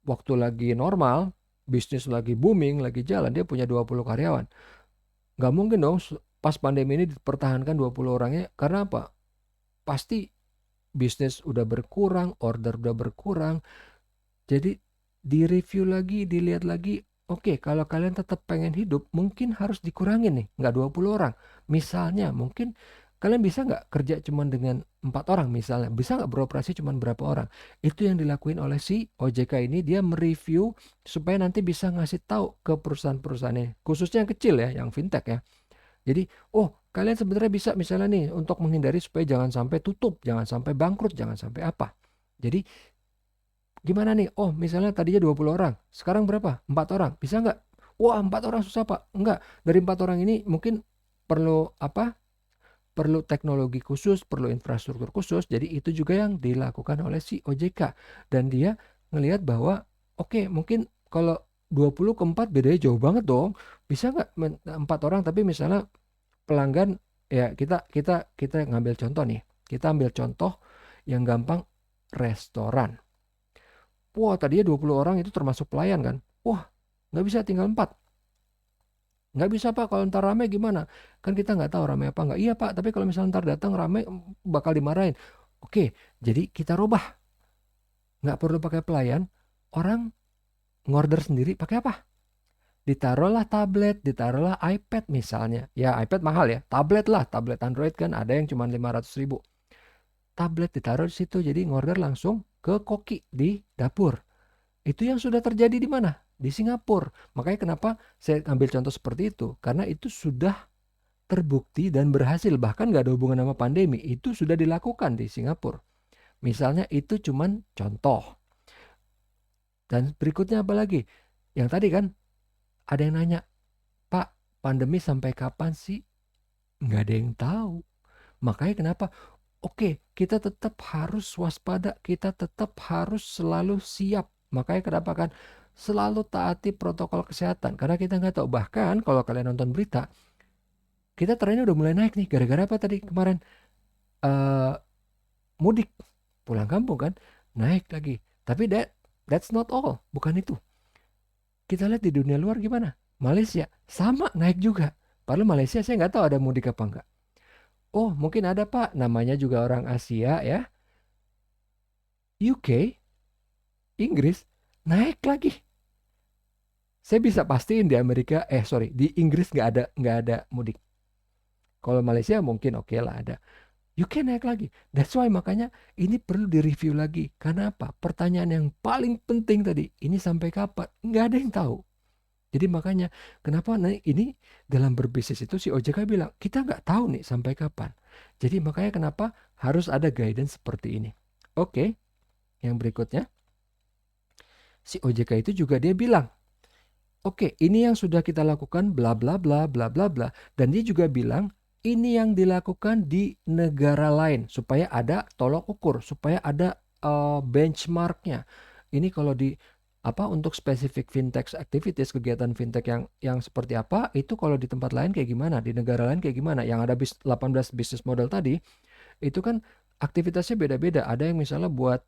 waktu lagi normal, bisnis lagi booming, lagi jalan, dia punya 20 karyawan. Nggak mungkin dong pas pandemi ini dipertahankan 20 orangnya, karena apa? Pasti bisnis udah berkurang, order udah berkurang. Jadi direview lagi, dilihat lagi, oke, kalau kalian tetap pengen hidup, mungkin harus dikurangin nih, nggak 20 orang. Misalnya, mungkin kalian bisa nggak kerja cuma dengan 4 orang misalnya, bisa nggak beroperasi cuma berapa orang. Itu yang dilakuin oleh si OJK ini, dia mereview supaya nanti bisa ngasih tahu ke perusahaan-perusahaannya, khususnya yang kecil ya, yang fintech ya. Jadi, oh kalian sebenarnya bisa misalnya nih untuk menghindari supaya jangan sampai tutup, jangan sampai bangkrut, jangan sampai apa. Jadi gimana nih? Oh misalnya tadinya 20 orang, sekarang berapa? 4 orang, bisa nggak? Wah 4 orang susah Pak. Enggak, dari 4 orang ini mungkin perlu apa? Perlu teknologi khusus, perlu infrastruktur khusus. Jadi itu juga yang dilakukan oleh si OJK. Dan dia ngelihat bahwa oke, mungkin kalau 20 ke 4 bedanya jauh banget dong. Bisa nggak 4 orang tapi misalnya pelanggan, ya kita kita kita ngambil contoh nih. Kita ambil contoh yang gampang, restoran. Wah, tadinya 20 orang itu termasuk pelayan kan. Wah, nggak bisa, tinggal 4. Nggak bisa Pak, kalau ntar rame gimana? Kan kita nggak tahu rame apa nggak. Iya Pak, tapi kalau misalnya ntar datang rame bakal dimarahin. Oke, jadi kita rubah. Nggak perlu pakai pelayan, orang ngorder sendiri pakai apa? Ditaruhlah tablet, ditaruhlah iPad misalnya. Ya iPad mahal ya, tablet lah, tablet Android kan ada yang cuma 500.000. Tablet ditaruh di situ, jadi ngorder langsung ke koki di dapur. Itu yang sudah terjadi di mana? Di Singapura. Makanya kenapa saya ambil contoh seperti itu? Karena itu sudah terbukti dan berhasil. Bahkan nggak ada hubungan sama pandemi. Itu sudah dilakukan di Singapura. Misalnya itu cuman contoh. Dan berikutnya apa lagi? Yang tadi kan ada yang nanya, Pak, pandemi sampai kapan sih? Nggak ada yang tahu. Makanya kenapa? Oke, kita tetap harus waspada. Kita tetap harus selalu siap. Makanya kenapa kan selalu taati protokol kesehatan. Karena kita nggak tahu. Bahkan kalau kalian nonton berita, kita trennya udah mulai naik nih. Gara-gara apa tadi kemarin? eh Mudik. Pulang kampung kan. Naik lagi. Tapi that's not all. Bukan itu. Kita lihat di dunia luar gimana. Malaysia. Sama naik juga. Padahal Malaysia saya nggak tahu ada mudik apa enggak. Oh mungkin ada Pak. Namanya juga orang Asia ya. UK. Inggris. Naik lagi. Saya bisa pastiin di Amerika, di Inggris nggak ada mudik. Kalau Malaysia mungkin oke lah ada. UK naik lagi. That's why makanya ini perlu direview lagi. Karena apa? Pertanyaan yang paling penting tadi, ini sampai kapan? Nggak ada yang tahu. Jadi makanya kenapa ini dalam berbisnis itu si OJK bilang, kita nggak tahu nih sampai kapan. Jadi makanya kenapa harus ada guidance seperti ini. Oke, yang berikutnya. Si OJK itu juga dia bilang, oke, ini yang sudah kita lakukan bla bla bla bla bla bla, dan dia juga bilang ini yang dilakukan di negara lain supaya ada tolok ukur, supaya ada benchmarknya. Ini kalau di untuk spesifik fintech activities, kegiatan fintech yang seperti apa, itu kalau di tempat lain kayak gimana, di negara lain kayak gimana. Yang ada 18 bisnis model tadi itu kan aktivitasnya beda-beda. Ada yang misalnya buat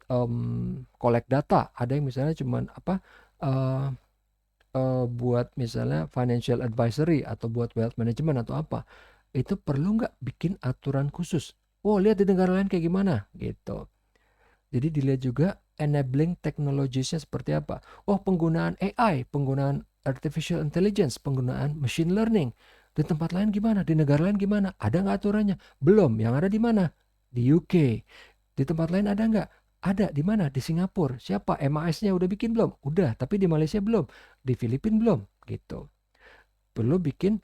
collect data, ada yang misalnya cuman uh, buat misalnya financial advisory atau buat wealth management atau apa, itu perlu nggak bikin aturan khusus? Oh lihat di negara lain kayak gimana gitu. Jadi dilihat juga enabling technologiesnya seperti apa. Oh penggunaan AI, penggunaan artificial intelligence, penggunaan machine learning di tempat lain gimana, di negara lain gimana, ada nggak aturannya? Belum. Yang ada di mana? Di UK. Di tempat lain ada nggak? Ada. Di mana? Di Singapura. Siapa? MAS-nya udah bikin belum? Udah. Tapi di Malaysia belum. Di Filipina belum. Gitu. Perlu bikin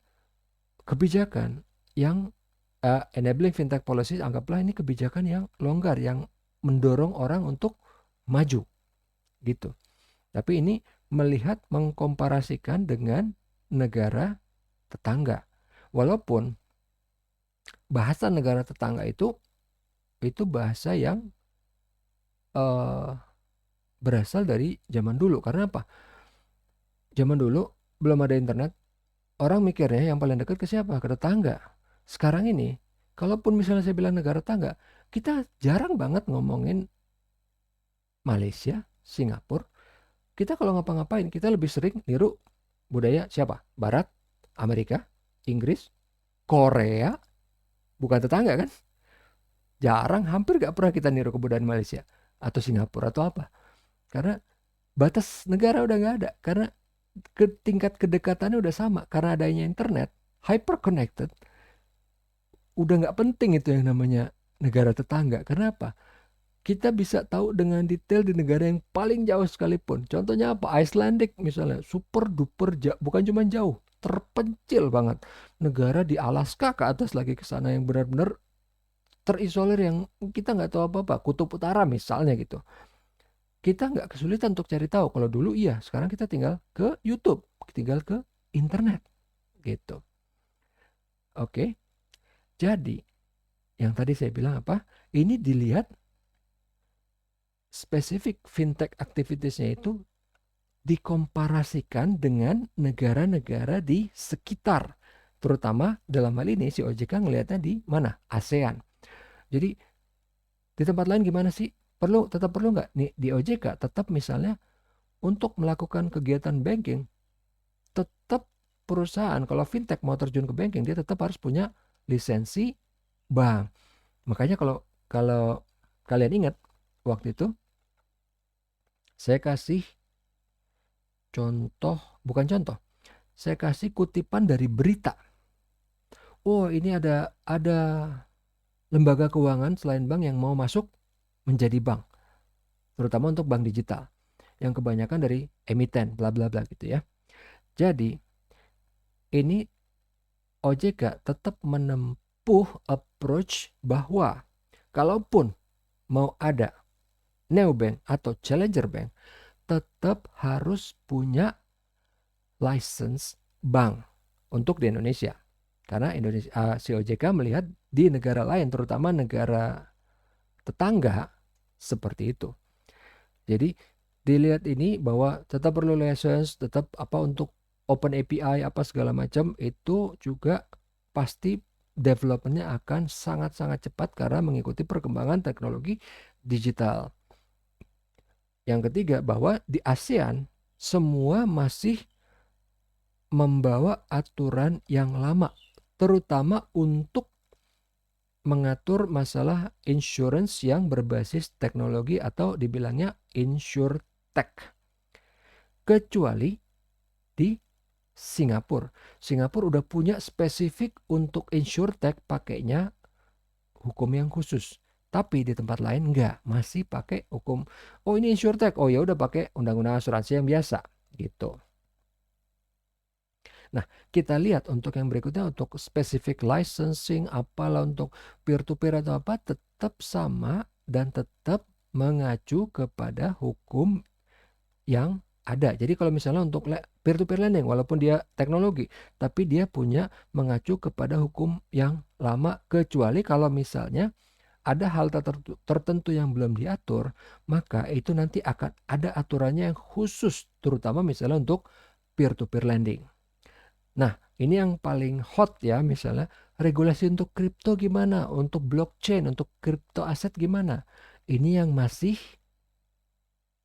kebijakan yang enabling fintech policy. Anggaplah ini kebijakan yang longgar, yang mendorong orang untuk maju. Gitu. Tapi ini melihat mengkomparasikan dengan negara tetangga. Walaupun bahasa negara tetangga itu bahasa yang berasal dari zaman dulu. Karena apa? Zaman dulu belum ada internet, orang mikirnya yang paling dekat ke siapa? Ke tetangga. Sekarang ini, kalaupun misalnya saya bilang negara tetangga, kita jarang banget ngomongin Malaysia, Singapura. Kita kalau ngapa-ngapain, kita lebih sering niru budaya siapa? Barat, Amerika, Inggris, Korea, bukan tetangga kan? Jarang, hampir gak pernah kita niru kebudayaan Malaysia atau Singapura atau apa. Karena batas negara udah gak ada. Karena tingkat kedekatannya udah sama. Karena adanya internet, hyper connected, udah gak penting itu yang namanya negara tetangga. Kenapa? Kita bisa tahu dengan detail di negara yang paling jauh sekalipun. Contohnya apa? Icelandic misalnya, super duper jauh, bukan cuma jauh, terpencil banget. Negara di Alaska ke atas lagi ke sana yang benar-benar terisolir, yang kita nggak tahu apa-apa. Kutub Utara misalnya gitu. Kita nggak kesulitan untuk cari tahu. Kalau dulu iya, sekarang kita tinggal ke YouTube, tinggal ke internet gitu. Oke, jadi yang tadi saya bilang apa? Ini dilihat spesifik fintech activitiesnya itu dikomparasikan dengan negara-negara di sekitar. Terutama dalam hal ini si OJK ngelihatnya di mana? ASEAN. Jadi di tempat lain gimana sih? Tetap perlu nggak nih di OJK tetap misalnya untuk melakukan kegiatan banking, tetap perusahaan kalau fintech mau terjun ke banking dia tetap harus punya lisensi bank. Makanya kalau kalian ingat waktu itu saya kasih bukan contoh, saya kasih kutipan dari berita. Oh, ini ada lembaga keuangan selain bank yang mau masuk menjadi bank, terutama untuk bank digital, yang kebanyakan dari emiten, bla bla bla gitu ya. Jadi ini OJK tetap menempuh approach bahwa kalaupun mau ada neobank atau challenger bank, tetap harus punya license bank untuk di Indonesia. Karena si OJK melihat di negara lain, terutama negara tetangga, seperti itu. Jadi dilihat ini bahwa tetap perlu license, tetap apa untuk open API apa segala macam, itu juga pasti developmentnya akan sangat-sangat cepat karena mengikuti perkembangan teknologi digital. Yang ketiga, bahwa di ASEAN semua masih membawa aturan yang lama, terutama untuk mengatur masalah insurance yang berbasis teknologi atau dibilangnya insurtech. Kecuali di Singapura. Singapura udah punya spesifik untuk insurtech, pakainya hukum yang khusus. Tapi di tempat lain enggak, masih pakai hukum. Oh, ini insurtech. Oh ya udah pakai undang-undang asuransi yang biasa gitu. Nah, kita lihat untuk yang berikutnya, untuk specific licensing, apalah untuk peer-to-peer atau apa, tetap sama dan tetap mengacu kepada hukum yang ada. Jadi kalau misalnya untuk peer-to-peer lending, walaupun dia teknologi, tapi dia punya mengacu kepada hukum yang lama, kecuali kalau misalnya ada hal tertentu yang belum diatur, maka itu nanti akan ada aturannya yang khusus, terutama misalnya untuk peer-to-peer lending. Nah, ini yang paling hot ya, misalnya regulasi untuk kripto gimana, untuk blockchain, untuk kripto aset gimana. Ini yang masih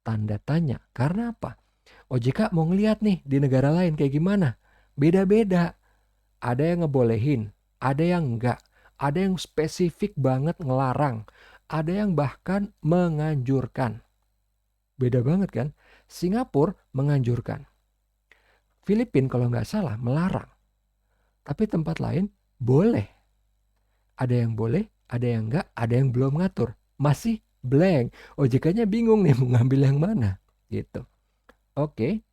tanda tanya. Karena apa? OJK mau ngeliat nih di negara lain kayak gimana. Beda-beda. Ada yang ngebolehin, ada yang enggak. Ada yang spesifik banget ngelarang. Ada yang bahkan menganjurkan. Beda banget kan? Singapura menganjurkan. Filipina kalau nggak salah melarang. Tapi tempat lain boleh. Ada yang boleh, ada yang enggak, ada yang belum ngatur. Masih blank. OJK-nya bingung nih mau ngambil yang mana gitu. Oke.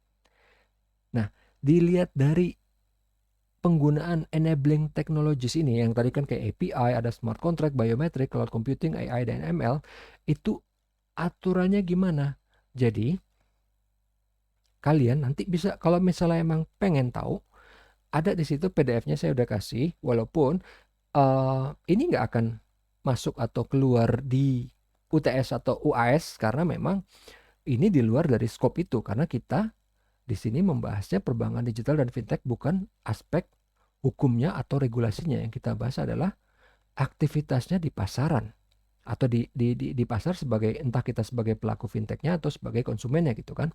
Nah, dilihat dari penggunaan enabling technologies ini, yang tadi kan kayak API, ada smart contract, biometric, cloud computing, AI, dan ML, itu aturannya gimana? Jadi, kalian nanti bisa, kalau misalnya emang pengen tahu, ada di situ PDF-nya saya udah kasih, walaupun ini nggak akan masuk atau keluar di UTS atau UAS karena memang ini di luar dari skop itu, karena kita di sini membahasnya perbankan digital dan fintech, bukan aspek hukumnya atau regulasinya. Yang kita bahas adalah aktivitasnya di pasaran atau di pasar, sebagai entah kita sebagai pelaku fintechnya atau sebagai konsumennya gitu kan.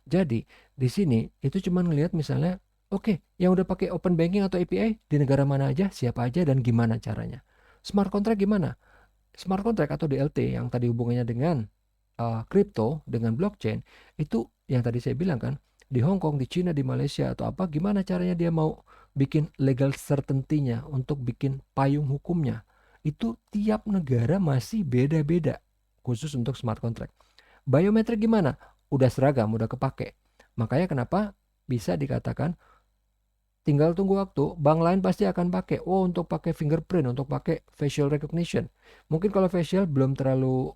Jadi di sini itu cuma ngelihat misalnya, oke, yang udah pakai open banking atau API di negara mana aja, siapa aja, dan gimana caranya. Smart contract gimana? Smart contract atau DLT yang tadi hubungannya dengan kripto, dengan blockchain, itu yang tadi saya bilang kan, di Hong Kong, di China, di Malaysia atau apa, gimana caranya dia mau bikin legal certainty-nya, untuk bikin payung hukumnya. Itu tiap negara masih beda-beda, khusus untuk smart contract. Biometrik gimana? Udah seragam, udah kepake. Makanya kenapa bisa dikatakan tinggal tunggu waktu, bank lain pasti akan pakai. Oh, untuk pakai fingerprint, untuk pakai facial recognition. Mungkin kalau facial belum terlalu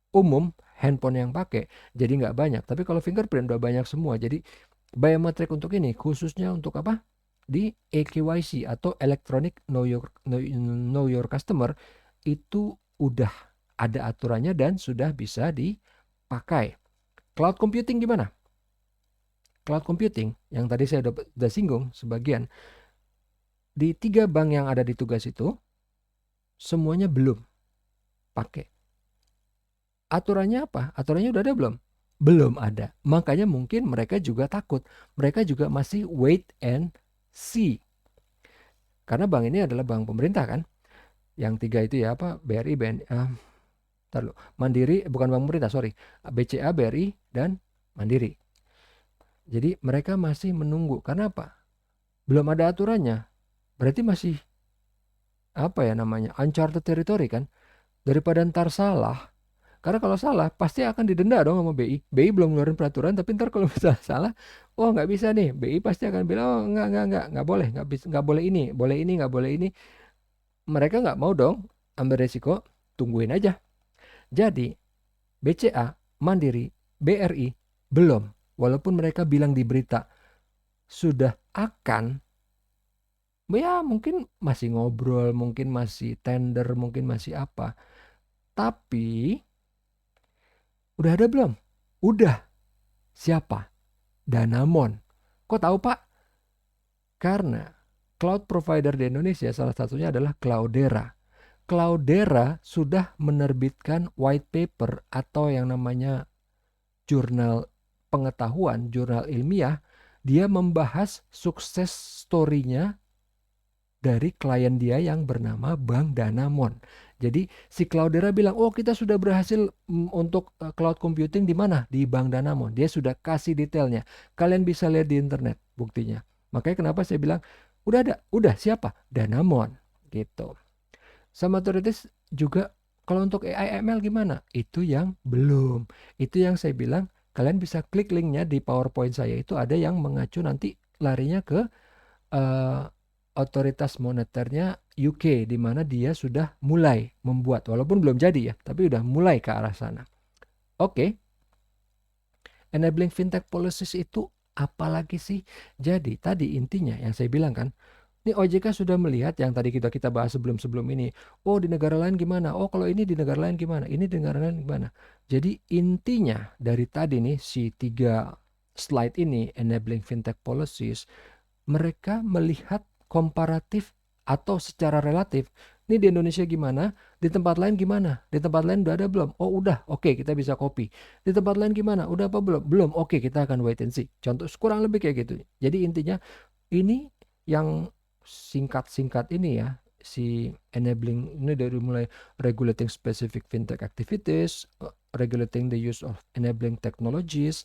umum handphone yang pakai, jadi nggak banyak. Tapi kalau fingerprint udah banyak semua. Jadi biometrik untuk ini khususnya untuk apa? Di EKYC atau Electronic Know Your Customer, itu udah ada aturannya dan sudah bisa dipakai. Cloud computing gimana? Cloud computing yang tadi saya udah singgung sebagian, di 3 bank yang ada di tugas itu semuanya belum pakai. Aturannya apa? Aturannya udah ada belum? Belum ada. Makanya mungkin mereka juga takut. Mereka juga masih wait and see. Karena bank ini adalah bank pemerintah kan. Yang 3 itu ya apa? BRI, BNI, Mandiri, bukan bank pemerintah, sorry. BCA, BRI, dan Mandiri. Jadi mereka masih menunggu. Karena apa? Belum ada aturannya. Berarti masih apa ya namanya? Uncharted territory kan. Daripada ntar salah. Karena kalau salah pasti akan didenda dong sama BI. BI belum ngeluarin peraturan, tapi ntar kalau misalnya salah, oh nggak bisa nih. BI pasti akan bilang, oh nggak boleh, nggak boleh ini, nggak boleh ini. Mereka nggak mau dong ambil resiko, tungguin aja. Jadi BCA, Mandiri, BRI belum. Walaupun mereka bilang di berita sudah akan, ya mungkin masih ngobrol, mungkin masih tender, mungkin masih apa. Tapi udah ada belum? Udah. Siapa? Danamon. Kok tahu Pak? Karena cloud provider di Indonesia salah satunya adalah Cloudera. Cloudera sudah menerbitkan white paper atau yang namanya jurnal pengetahuan, jurnal ilmiah. Dia membahas sukses story-nya dari klien dia yang bernama Bank Danamon. Jadi si Cloudera bilang, oh kita sudah berhasil untuk cloud computing di mana? Di Bank Danamon. Dia sudah kasih detailnya. Kalian bisa lihat di internet buktinya. Makanya kenapa saya bilang, udah ada, udah siapa? Danamon gitu. Sama otoritas juga, kalau untuk AI ML gimana? Itu yang belum. Itu yang saya bilang, kalian bisa klik linknya di PowerPoint saya, itu ada yang mengacu nanti larinya ke otoritas moneternya UK, di mana dia sudah mulai membuat, walaupun belum jadi ya, tapi udah mulai ke arah sana. Oke. Enabling fintech policies itu apalagi sih? Jadi tadi intinya yang saya bilang kan, ini OJK sudah melihat yang tadi kita bahas sebelum ini. Oh di negara lain gimana? Oh kalau ini di negara lain gimana? Ini di negara lain gimana? Jadi intinya dari tadi nih si 3 slide ini, enabling fintech policies, mereka melihat komparatif atau secara relatif. Ini di Indonesia gimana? Di tempat lain gimana? Di tempat lain udah ada belum? Oh udah, oke kita bisa copy. Di tempat lain gimana? Udah apa belum? Belum, oke kita akan wait and see. Contoh kurang lebih kayak gitu. Jadi intinya ini yang singkat-singkat ini ya, si enabling ini dari mulai regulating specific fintech activities, regulating the use of enabling technologies,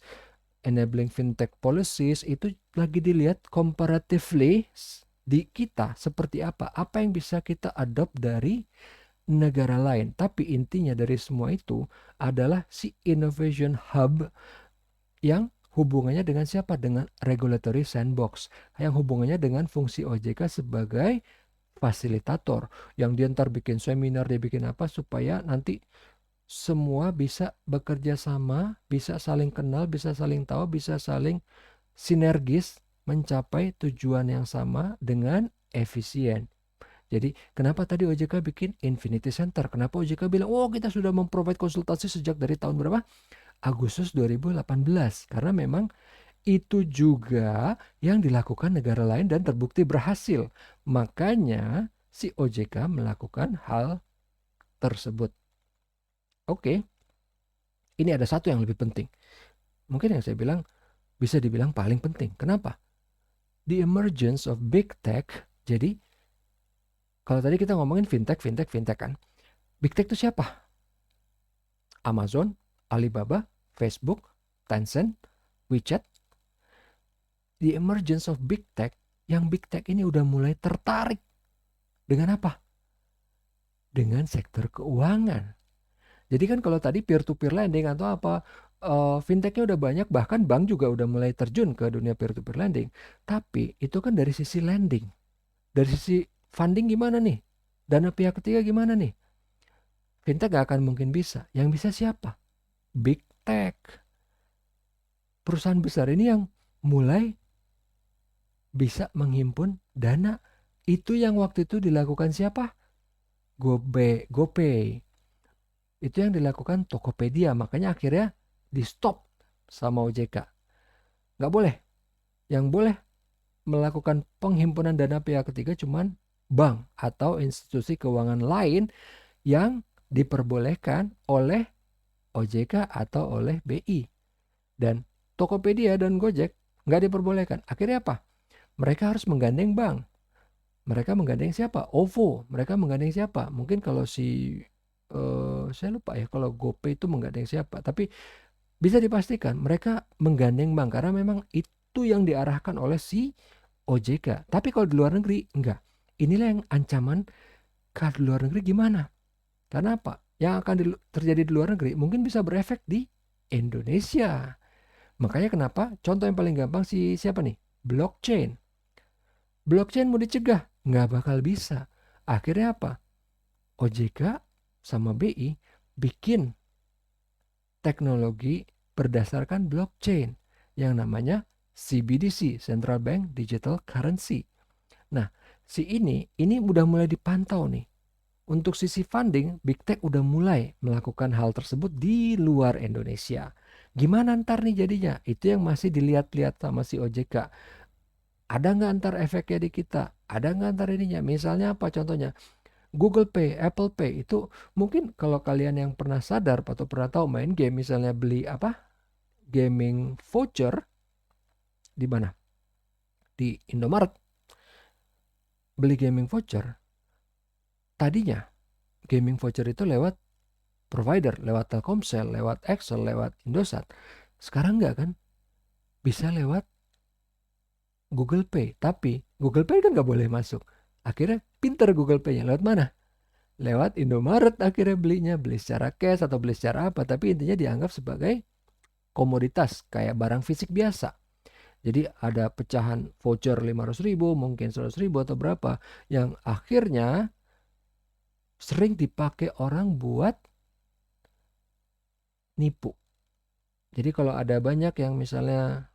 enabling fintech policies, itu lagi dilihat comparatively di kita seperti apa yang bisa kita adopt dari negara lain. Tapi intinya dari semua itu adalah si innovation hub yang hubungannya dengan siapa? Dengan regulatory sandbox, yang hubungannya dengan fungsi OJK sebagai fasilitator, yang dia ntar bikin seminar, dia bikin apa supaya nanti semua bisa bekerja sama, bisa saling kenal, bisa saling tahu, bisa saling sinergis mencapai tujuan yang sama dengan efisien. Jadi kenapa tadi OJK bikin Infinity Center? Kenapa OJK bilang, oh kita sudah memprovide konsultasi sejak dari tahun berapa? Agustus 2018 karena memang itu juga yang dilakukan negara lain dan terbukti berhasil. Makanya si OJK melakukan hal tersebut. Oke, ini ada satu yang lebih penting. Mungkin yang saya bilang bisa dibilang paling penting. Kenapa? The emergence of big tech. Jadi kalau tadi kita ngomongin fintech kan. Big tech itu siapa? Amazon, Alibaba, Facebook, Tencent, WeChat. The emergence of big tech, yang big tech ini udah mulai tertarik dengan apa? Dengan sektor keuangan. Jadi kan kalau tadi peer-to-peer lending atau apa, fintechnya udah banyak, bahkan bank juga udah mulai terjun ke dunia peer-to-peer lending. Tapi itu kan dari sisi lending. Dari sisi funding gimana nih? Dana pihak ketiga gimana nih? Fintech gak akan mungkin bisa. Yang bisa siapa? Big tech. Perusahaan besar ini yang mulai bisa menghimpun dana. Itu yang waktu itu dilakukan siapa? GoPay. Itu yang dilakukan Tokopedia. Makanya akhirnya di stop sama OJK. Gak boleh. Yang boleh melakukan penghimpunan dana pihak ketiga cuman bank atau institusi keuangan lain yang diperbolehkan oleh OJK atau oleh BI. Dan Tokopedia dan Gojek nggak diperbolehkan. Akhirnya apa? Mereka harus menggandeng bank. Mereka menggandeng siapa? OVO. Mereka menggandeng siapa? Mungkin kalau saya lupa ya kalau GoPay itu menggandeng siapa. Tapi bisa dipastikan mereka menggandeng bank karena memang itu yang diarahkan oleh si OJK. Tapi kalau di luar negeri enggak. Inilah yang ancaman kalau di luar negeri gimana? Karena apa? Yang akan terjadi di luar negeri mungkin bisa berefek di Indonesia. Makanya kenapa? Contoh yang paling gampang siapa nih? Blockchain. Blockchain mau dicegah? Nggak bakal bisa. Akhirnya apa? OJK sama BI bikin teknologi berdasarkan blockchain yang namanya CBDC, Central Bank Digital Currency. Nah, ini udah mulai dipantau nih. Untuk sisi funding, Big Tech udah mulai melakukan hal tersebut di luar Indonesia. Gimana ntar nih jadinya? Itu yang masih dilihat-lihat sama si OJK. Ada nggak ntar efeknya di kita? Ada nggak ntar ininya? Misalnya apa contohnya? Google Pay, Apple Pay itu mungkin kalau kalian yang pernah sadar atau pernah tahu main game misalnya beli apa? Gaming voucher di mana? Di Indomaret. Beli gaming voucher. Tadinya gaming voucher itu lewat provider, lewat Telkomsel, lewat Excel, lewat Indosat. Sekarang enggak kan? Bisa lewat Google Pay. Tapi Google Pay kan nggak boleh masuk. Akhirnya pinter Google Pay-nya. Lewat mana? Lewat Indomaret akhirnya belinya. Beli secara cash atau beli secara apa. Tapi intinya dianggap sebagai komoditas. Kayak barang fisik biasa. Jadi ada pecahan voucher 500.000, mungkin 100.000 atau berapa. Yang akhirnya sering dipakai orang buat nipu. Jadi kalau ada banyak yang misalnya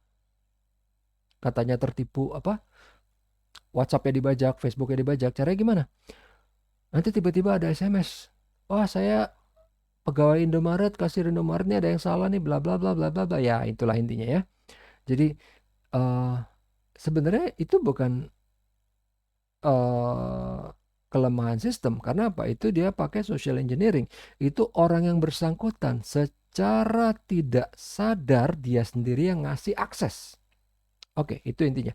katanya tertipu apa? WhatsApp-nya dibajak, Facebook-nya dibajak. Caranya gimana? Nanti tiba-tiba ada SMS. Wah, saya pegawai Indomaret, kasir Indomaret nih ada yang salah nih, bla bla bla bla bla bla. Ya, itulah intinya ya. Jadi sebenarnya itu bukan kelemahan sistem. Karena apa? Itu dia pakai social engineering. Itu orang yang bersangkutan secara tidak sadar dia sendiri yang ngasih akses. Oke, itu intinya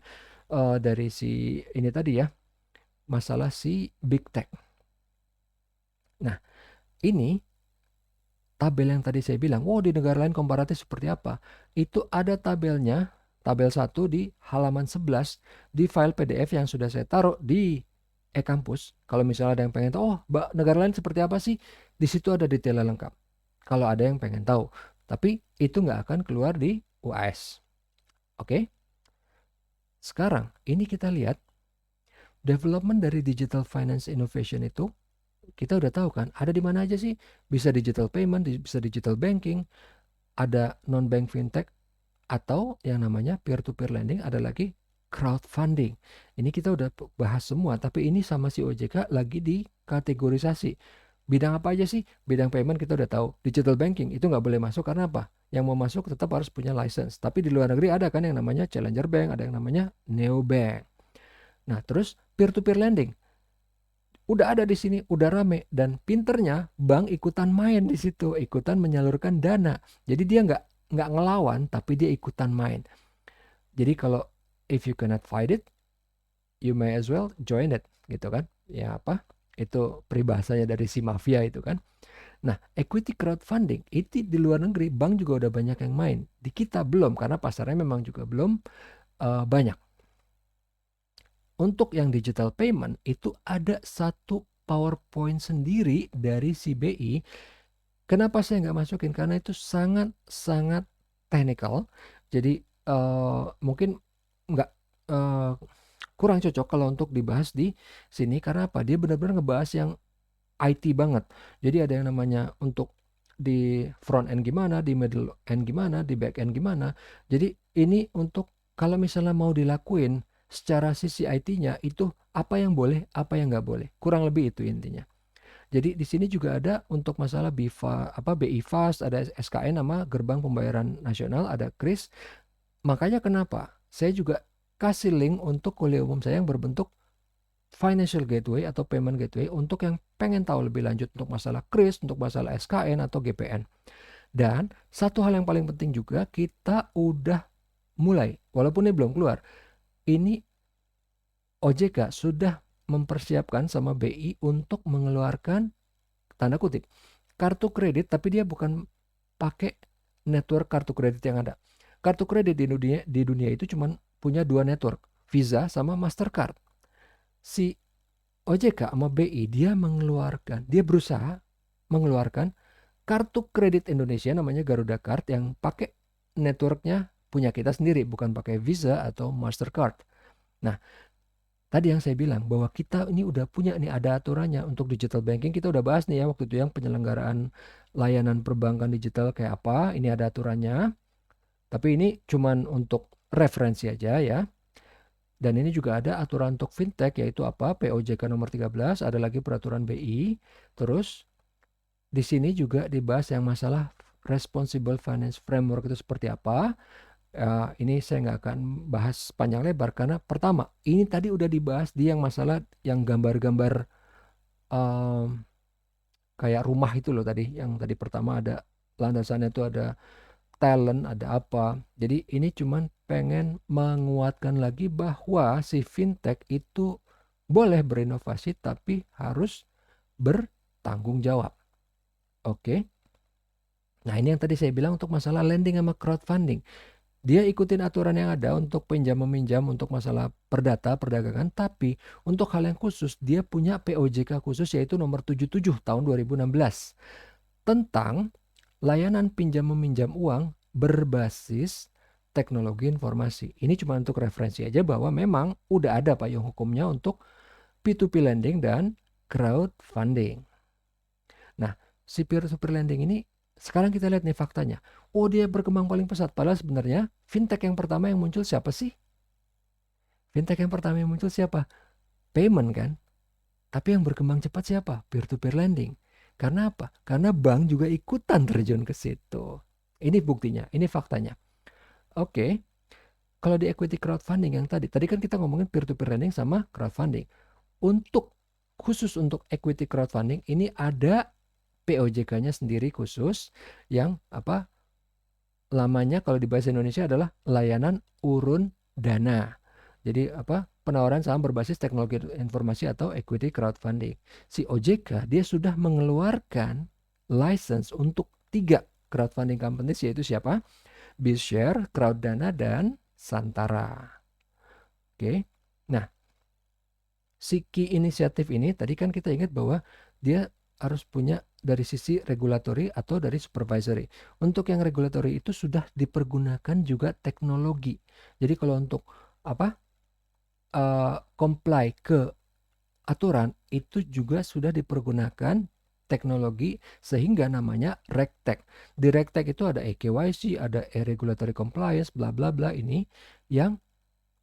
dari si ini tadi ya, masalah si big tech. Nah, ini tabel yang tadi saya bilang, wow di negara lain komparatif seperti apa? Itu ada tabelnya, tabel 1 di halaman 11 di file PDF yang sudah saya taruh di e-kampus. Kalau misalnya ada yang pengen tahu, oh negara lain seperti apa sih? Di situ ada detailnya lengkap. Kalau ada yang pengen tahu. Tapi itu nggak akan keluar di UAS. Oke? Sekarang ini kita lihat development dari digital finance innovation itu kita udah tahu kan ada di mana aja sih, bisa digital payment, bisa digital banking, ada non-bank fintech atau yang namanya peer-to-peer lending, ada lagi crowdfunding. Ini kita udah bahas semua tapi ini sama si OJK lagi dikategorisasi Bidang apa aja sih? Bidang payment kita udah tahu. Digital banking itu nggak boleh masuk karena apa? Yang mau masuk tetap harus punya license. Tapi di luar negeri ada kan yang namanya challenger bank, ada yang namanya neobank. Nah, terus peer-to-peer lending udah ada di sini, udah rame, dan pinternya bank ikutan main di situ, ikutan menyalurkan dana. Jadi dia nggak ngelawan, tapi dia ikutan main. Jadi kalau if you cannot fight it, you may as well join it, gitu kan? Ya apa? Itu peribahasanya dari si mafia itu kan. Nah, equity crowdfunding itu di luar negeri bank juga udah banyak yang main. Di kita belum karena pasarnya memang juga belum banyak. Untuk yang digital payment itu ada satu PowerPoint sendiri dari si BI. Kenapa saya nggak masukin? Karena itu sangat-sangat technical. Jadi mungkin nggak kurang cocok kalau untuk dibahas di sini. Karena apa? Dia benar-benar ngebahas yang IT banget. Jadi ada yang namanya untuk di front end gimana, di middle end gimana, di back end gimana. Jadi ini untuk kalau misalnya mau dilakuin secara sisi IT-nya itu apa yang boleh, apa yang nggak boleh. Kurang lebih itu intinya. Jadi di sini juga ada untuk masalah BI Fast, ada SKN nama Gerbang Pembayaran Nasional, ada KRIS. Makanya kenapa saya juga kasih link untuk kuliah umum saya yang berbentuk financial gateway atau payment gateway untuk yang pengen tahu lebih lanjut untuk masalah KRIS, untuk masalah SKN atau GPN. Dan satu hal yang paling penting juga kita udah mulai, walaupun ini belum keluar, ini OJK sudah mempersiapkan sama BI untuk mengeluarkan tanda kutip kartu kredit, tapi dia bukan pakai network kartu kredit yang ada. Kartu kredit di dunia itu cuma punya dua network, Visa sama Mastercard. Si OJK sama BI dia berusaha mengeluarkan kartu kredit Indonesia namanya Garuda Card yang pakai networknya punya kita sendiri, bukan pakai Visa atau Mastercard. Nah, tadi yang saya bilang bahwa kita ini udah punya nih, ada aturannya untuk digital banking. Kita udah bahas nih ya waktu itu yang penyelenggaraan layanan perbankan digital kayak apa. Ini ada aturannya. Tapi ini cuman untuk referensi aja ya. Dan ini juga ada aturan untuk fintech yaitu apa? POJK nomor 13, ada lagi peraturan BI. Terus di sini juga dibahas yang masalah responsible finance framework itu seperti apa. Ini saya nggak akan bahas panjang lebar karena pertama ini tadi udah dibahas di yang masalah yang gambar-gambar kayak rumah itu loh tadi. Yang tadi pertama ada landasannya itu ada talent, ada apa. Jadi ini cuman pengen menguatkan lagi bahwa si fintech itu boleh berinovasi tapi harus bertanggung jawab. Oke. Nah, ini yang tadi saya bilang untuk masalah lending sama crowdfunding. Dia ikutin aturan yang ada untuk pinjam meminjam untuk masalah perdata, perdagangan, tapi untuk hal yang khusus dia punya POJK khusus yaitu nomor 77 tahun 2016 tentang layanan pinjam meminjam uang berbasis teknologi informasi. Ini cuma untuk referensi aja bahwa memang udah ada payung hukumnya untuk P2P lending dan crowdfunding. Nah, si peer-to-peer lending ini sekarang kita lihat nih faktanya. Oh, dia berkembang paling pesat. Padahal sebenarnya fintech yang pertama yang muncul siapa sih? Fintech yang pertama yang muncul siapa? Payment kan? Tapi yang berkembang cepat siapa? Peer-to-peer lending. Karena apa? Karena bank juga ikutan terjun ke situ. Ini buktinya, ini faktanya. Oke, kalau di equity crowdfunding yang tadi kan kita ngomongin peer-to-peer lending sama crowdfunding. Khusus untuk equity crowdfunding ini ada POJK-nya sendiri khusus yang apa? Lamanya kalau di bahasa Indonesia adalah layanan urun dana. Jadi apa? Penawaran saham berbasis teknologi informasi atau equity crowdfunding. Si OJK dia sudah mengeluarkan license untuk 3 crowdfunding companies yaitu siapa? BizShare, Crowddana, dan Santara. Oke. Nah, si key inisiatif ini tadi kan kita ingat bahwa dia harus punya dari sisi regulatory atau dari supervisory. Untuk yang regulatory itu sudah dipergunakan juga teknologi. Jadi kalau untuk apa comply ke aturan itu juga sudah dipergunakan teknologi sehingga namanya RegTech. Di RegTech itu ada EKYC, ada regulatory compliance, bla bla bla ini yang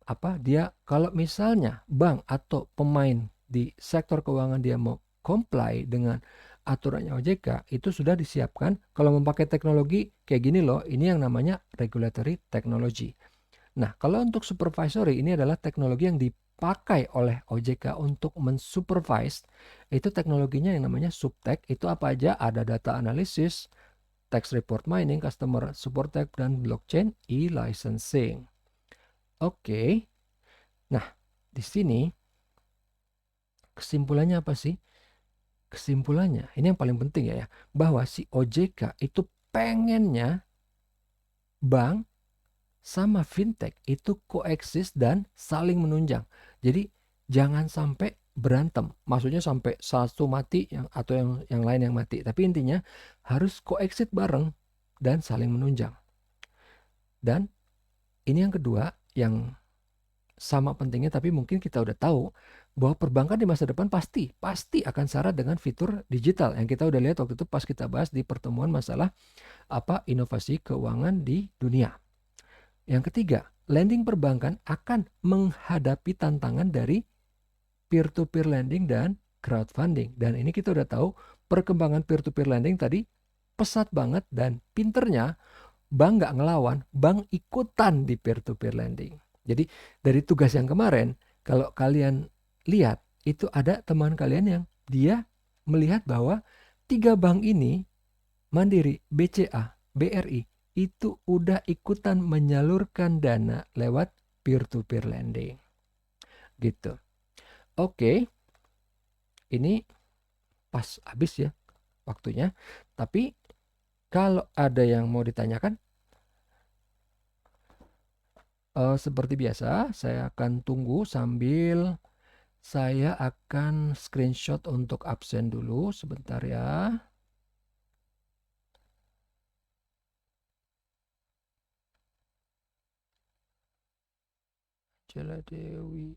apa dia kalau misalnya bank atau pemain di sektor keuangan dia mau comply dengan aturannya OJK itu sudah disiapkan kalau memakai teknologi kayak gini loh, ini yang namanya regulatory technology. Nah, kalau untuk supervisory ini adalah teknologi yang dipakai oleh OJK untuk mensupervise, itu teknologinya yang namanya subtech. Itu apa aja? Ada data analysis, text report mining, customer support tech, dan blockchain e-licensing. Oke. Nah, di sini kesimpulannya apa sih? Kesimpulannya, ini yang paling penting ya, bahwa si OJK itu pengennya bank sama fintech itu koeksis dan saling menunjang. Jadi jangan sampai berantem. Maksudnya sampai satu mati atau yang lain yang mati. Tapi intinya harus koeksis bareng dan saling menunjang. Dan ini yang kedua yang sama pentingnya, tapi mungkin kita udah tahu bahwa perbankan di masa depan pasti akan syarat dengan fitur digital yang kita udah lihat waktu itu pas kita bahas di pertemuan masalah inovasi keuangan di dunia. Yang ketiga, lending perbankan akan menghadapi tantangan dari peer-to-peer lending dan crowdfunding. Dan ini kita udah tahu perkembangan peer-to-peer lending tadi pesat banget, dan pinternya bank nggak ngelawan, bank ikutan di peer-to-peer lending. Jadi dari tugas yang kemarin, kalau kalian lihat, itu ada teman kalian yang dia melihat bahwa 3 bank ini, Mandiri, BCA, BRI, itu udah ikutan menyalurkan dana lewat peer-to-peer lending. Gitu. Oke, ini pas habis ya waktunya. Tapi kalau ada yang mau ditanyakan, seperti biasa, saya akan tunggu sambil saya akan screenshot untuk absen dulu sebentar ya. Jela Dewi.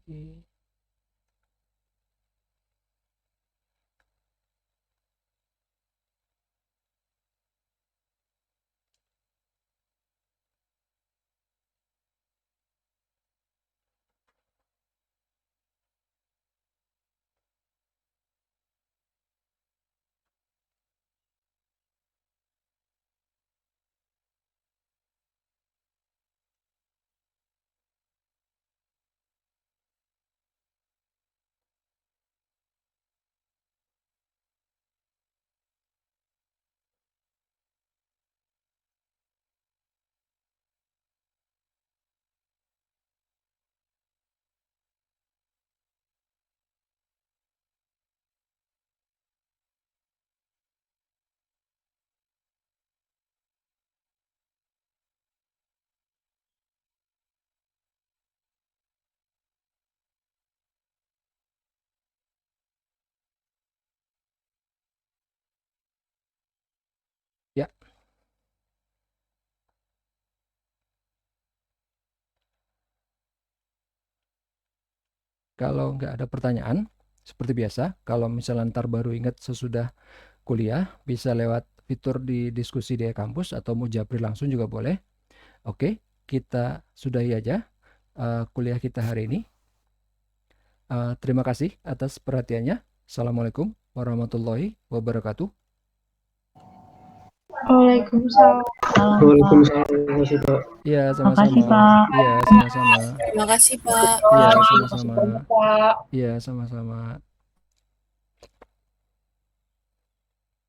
Ya, kalau nggak ada pertanyaan, seperti biasa, kalau misalnya ntar baru ingat sesudah kuliah, bisa lewat fitur di diskusi di kampus atau mau japri langsung juga boleh. Oke, kita sudahi aja kuliah kita hari ini. Terima kasih atas perhatiannya. Assalamualaikum warahmatullahi wabarakatuh. Waalaikumsalam. Waalaikumsalam, Pak. Iya, Makasih, sama-sama. Pak. Iya, sama-sama. Terima kasih, Pak. Iya, Pak. sama-sama. Makasih banyak, Pak. Iya, sama-sama.